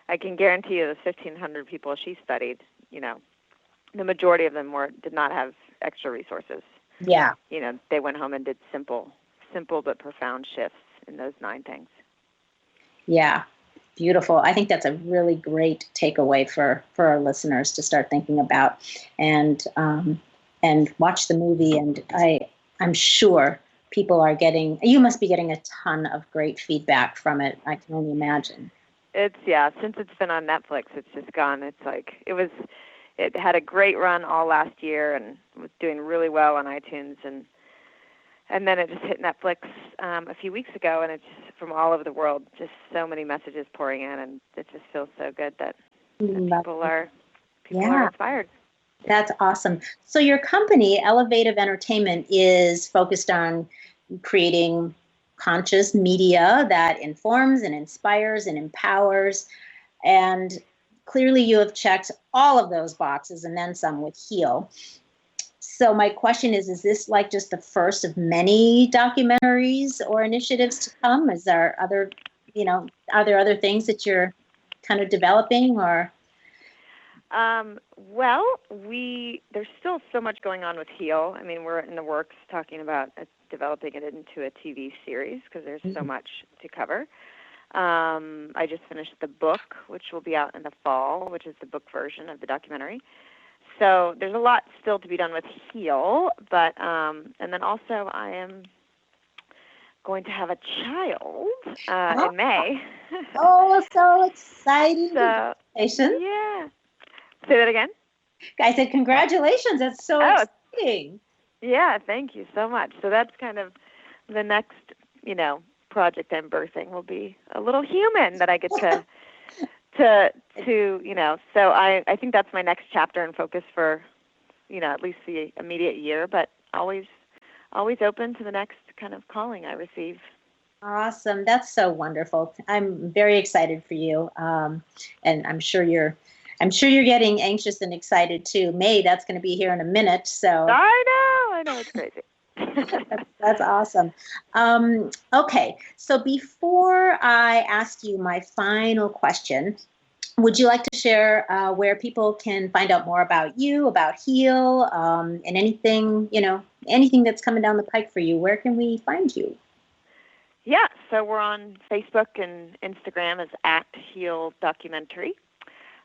I can guarantee you the 1,500 people she studied, the majority of them did not have extra resources. Yeah. They went home and did simple but profound shifts in those 9 things. Yeah. Beautiful. I think that's a really great takeaway for our listeners to start thinking about and watch the movie. And I'm sure you must be getting a ton of great feedback from it. I can only imagine. Since it's been on Netflix, it's just gone. It's like, it had a great run all last year and was doing really well on iTunes. And then it just hit Netflix a few weeks ago, and it's just from all over the world, just so many messages pouring in, and it just feels so good that people are inspired. That's awesome. So your company, Elevative Entertainment, is focused on creating conscious media that informs and inspires and empowers. And clearly you have checked all of those boxes and then some with Heal. So my question is this like just the first of many documentaries or initiatives to come? Is there other, are there other things that you're kind of developing or? Well, there's still so much going on with Heal. I mean, we're in the works talking about developing it into a TV series because there's so much to cover. I just finished the book, which will be out in the fall, which is the book version of the documentary. So there's a lot still to be done with Heal, but and then also I am going to have a child in May. Oh, so exciting! So, congratulations! Yeah. Say that again. I said congratulations. That's so exciting. Yeah, thank you so much. So that's kind of the next, project I'm birthing will be a little human that I get to so I think that's my next chapter and focus for, at least the immediate year, but always open to the next kind of calling I receive. Awesome. That's so wonderful. I'm very excited for you. And I'm sure you're getting anxious and excited too. May, that's going to be here in a minute. So I know it's crazy. That's awesome. Okay. So before I ask you my final question, would you like to share where people can find out more about you, about Heal, and anything that's coming down the pike for you? Where can we find you? Yeah. So we're on Facebook and Instagram as @Heal Documentary.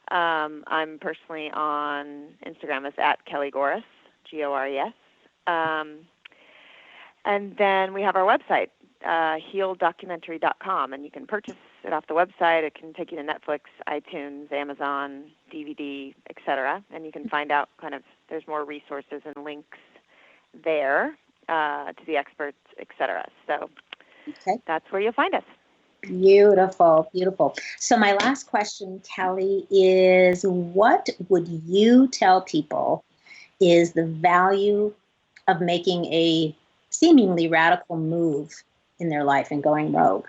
I'm personally on Instagram as @KellyGores, Gores. And then we have our website, healdocumentary.com, and you can purchase it off the website. It can take you to Netflix, iTunes, Amazon, DVD, etc. And you can find out there's more resources and links there to the experts, etc. So That's where you'll find us. Beautiful, beautiful. So my last question, Kelly, is what would you tell people is the value of making a seemingly radical move in their life and going rogue?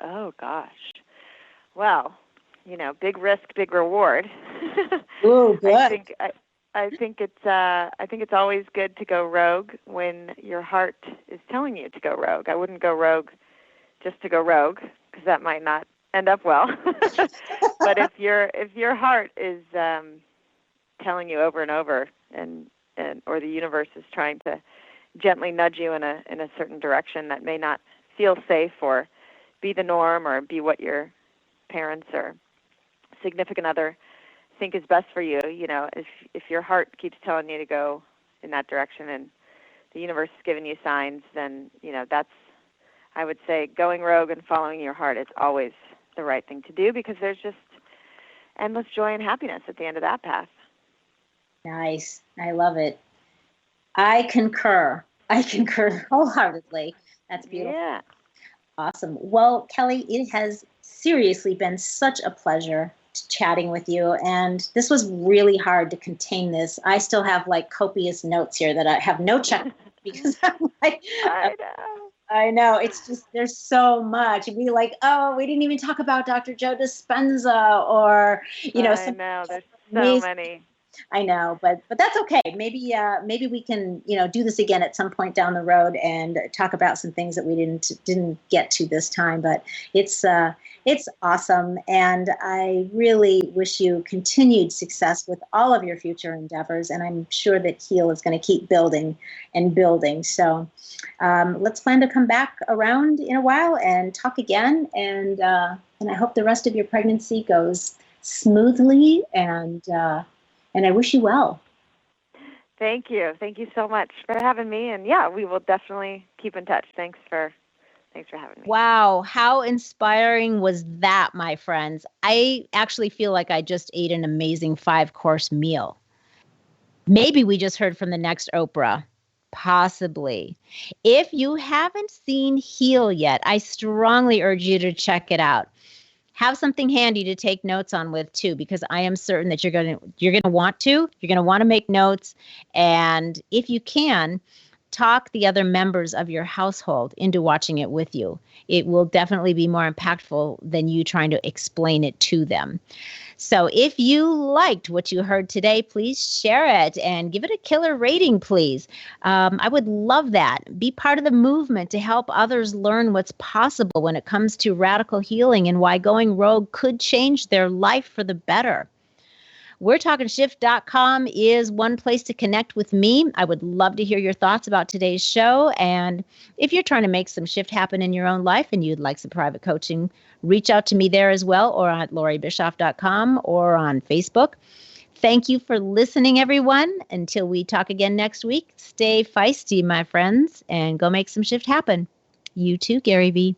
Oh, gosh. Well, big risk, big reward. Ooh, good. I think it's always good to go rogue when your heart is telling you to go rogue. I wouldn't go rogue just to go rogue, because that might not end up well. But if your heart is telling you over and over, and or the universe is trying to gently nudge you in a certain direction that may not feel safe or be the norm or be what your parents or significant other think is best for you, if your heart keeps telling you to go in that direction and the universe is giving you signs, then that's, I would say, going rogue and following your heart is always the right thing to do, because there's just endless joy and happiness at the end of that path. Nice. I love it. I concur wholeheartedly. That's beautiful. Yeah. Awesome. Well, Kelly, it has seriously been such a pleasure chatting with you. And this was really hard to contain this. I still have copious notes here that I have no check because I'm I know. It's just, there's so much. We we didn't even talk about Dr. Joe Dispenza or, I know. There's so many. I know, but that's okay. Maybe we can, do this again at some point down the road and talk about some things that we didn't get to this time. But it's awesome, and I really wish you continued success with all of your future endeavors. And I'm sure that Heal is going to keep building and building. So let's plan to come back around in a while and talk again. And I hope the rest of your pregnancy goes smoothly, and I wish you well. Thank you. Thank you so much for having me. And yeah, we will definitely keep in touch. Thanks for having me. Wow. How inspiring was that, my friends? I actually feel like I just ate an amazing 5-course meal. Maybe we just heard from the next Oprah. Possibly. If you haven't seen Heal yet, I strongly urge you to check it out. have something handy to take notes on with too, because I am certain that you're going to want to make notes. And if you can, talk the other members of your household into watching it with you. It will definitely be more impactful than you trying to explain it to them. So if you liked what you heard today, please share it and give it a killer rating, please. I would love that. Be part of the movement to help others learn what's possible when it comes to radical healing and why going rogue could change their life for the better. We'reTalkingShift.com is one place to connect with me. I would love to hear your thoughts about today's show. And if you're trying to make some shift happen in your own life and you'd like some private coaching, reach out to me there as well, or at LoreeBischoff.com or on Facebook. Thank you for listening, everyone. Until we talk again next week, stay feisty, my friends, and go make some shift happen. You too, Gary V.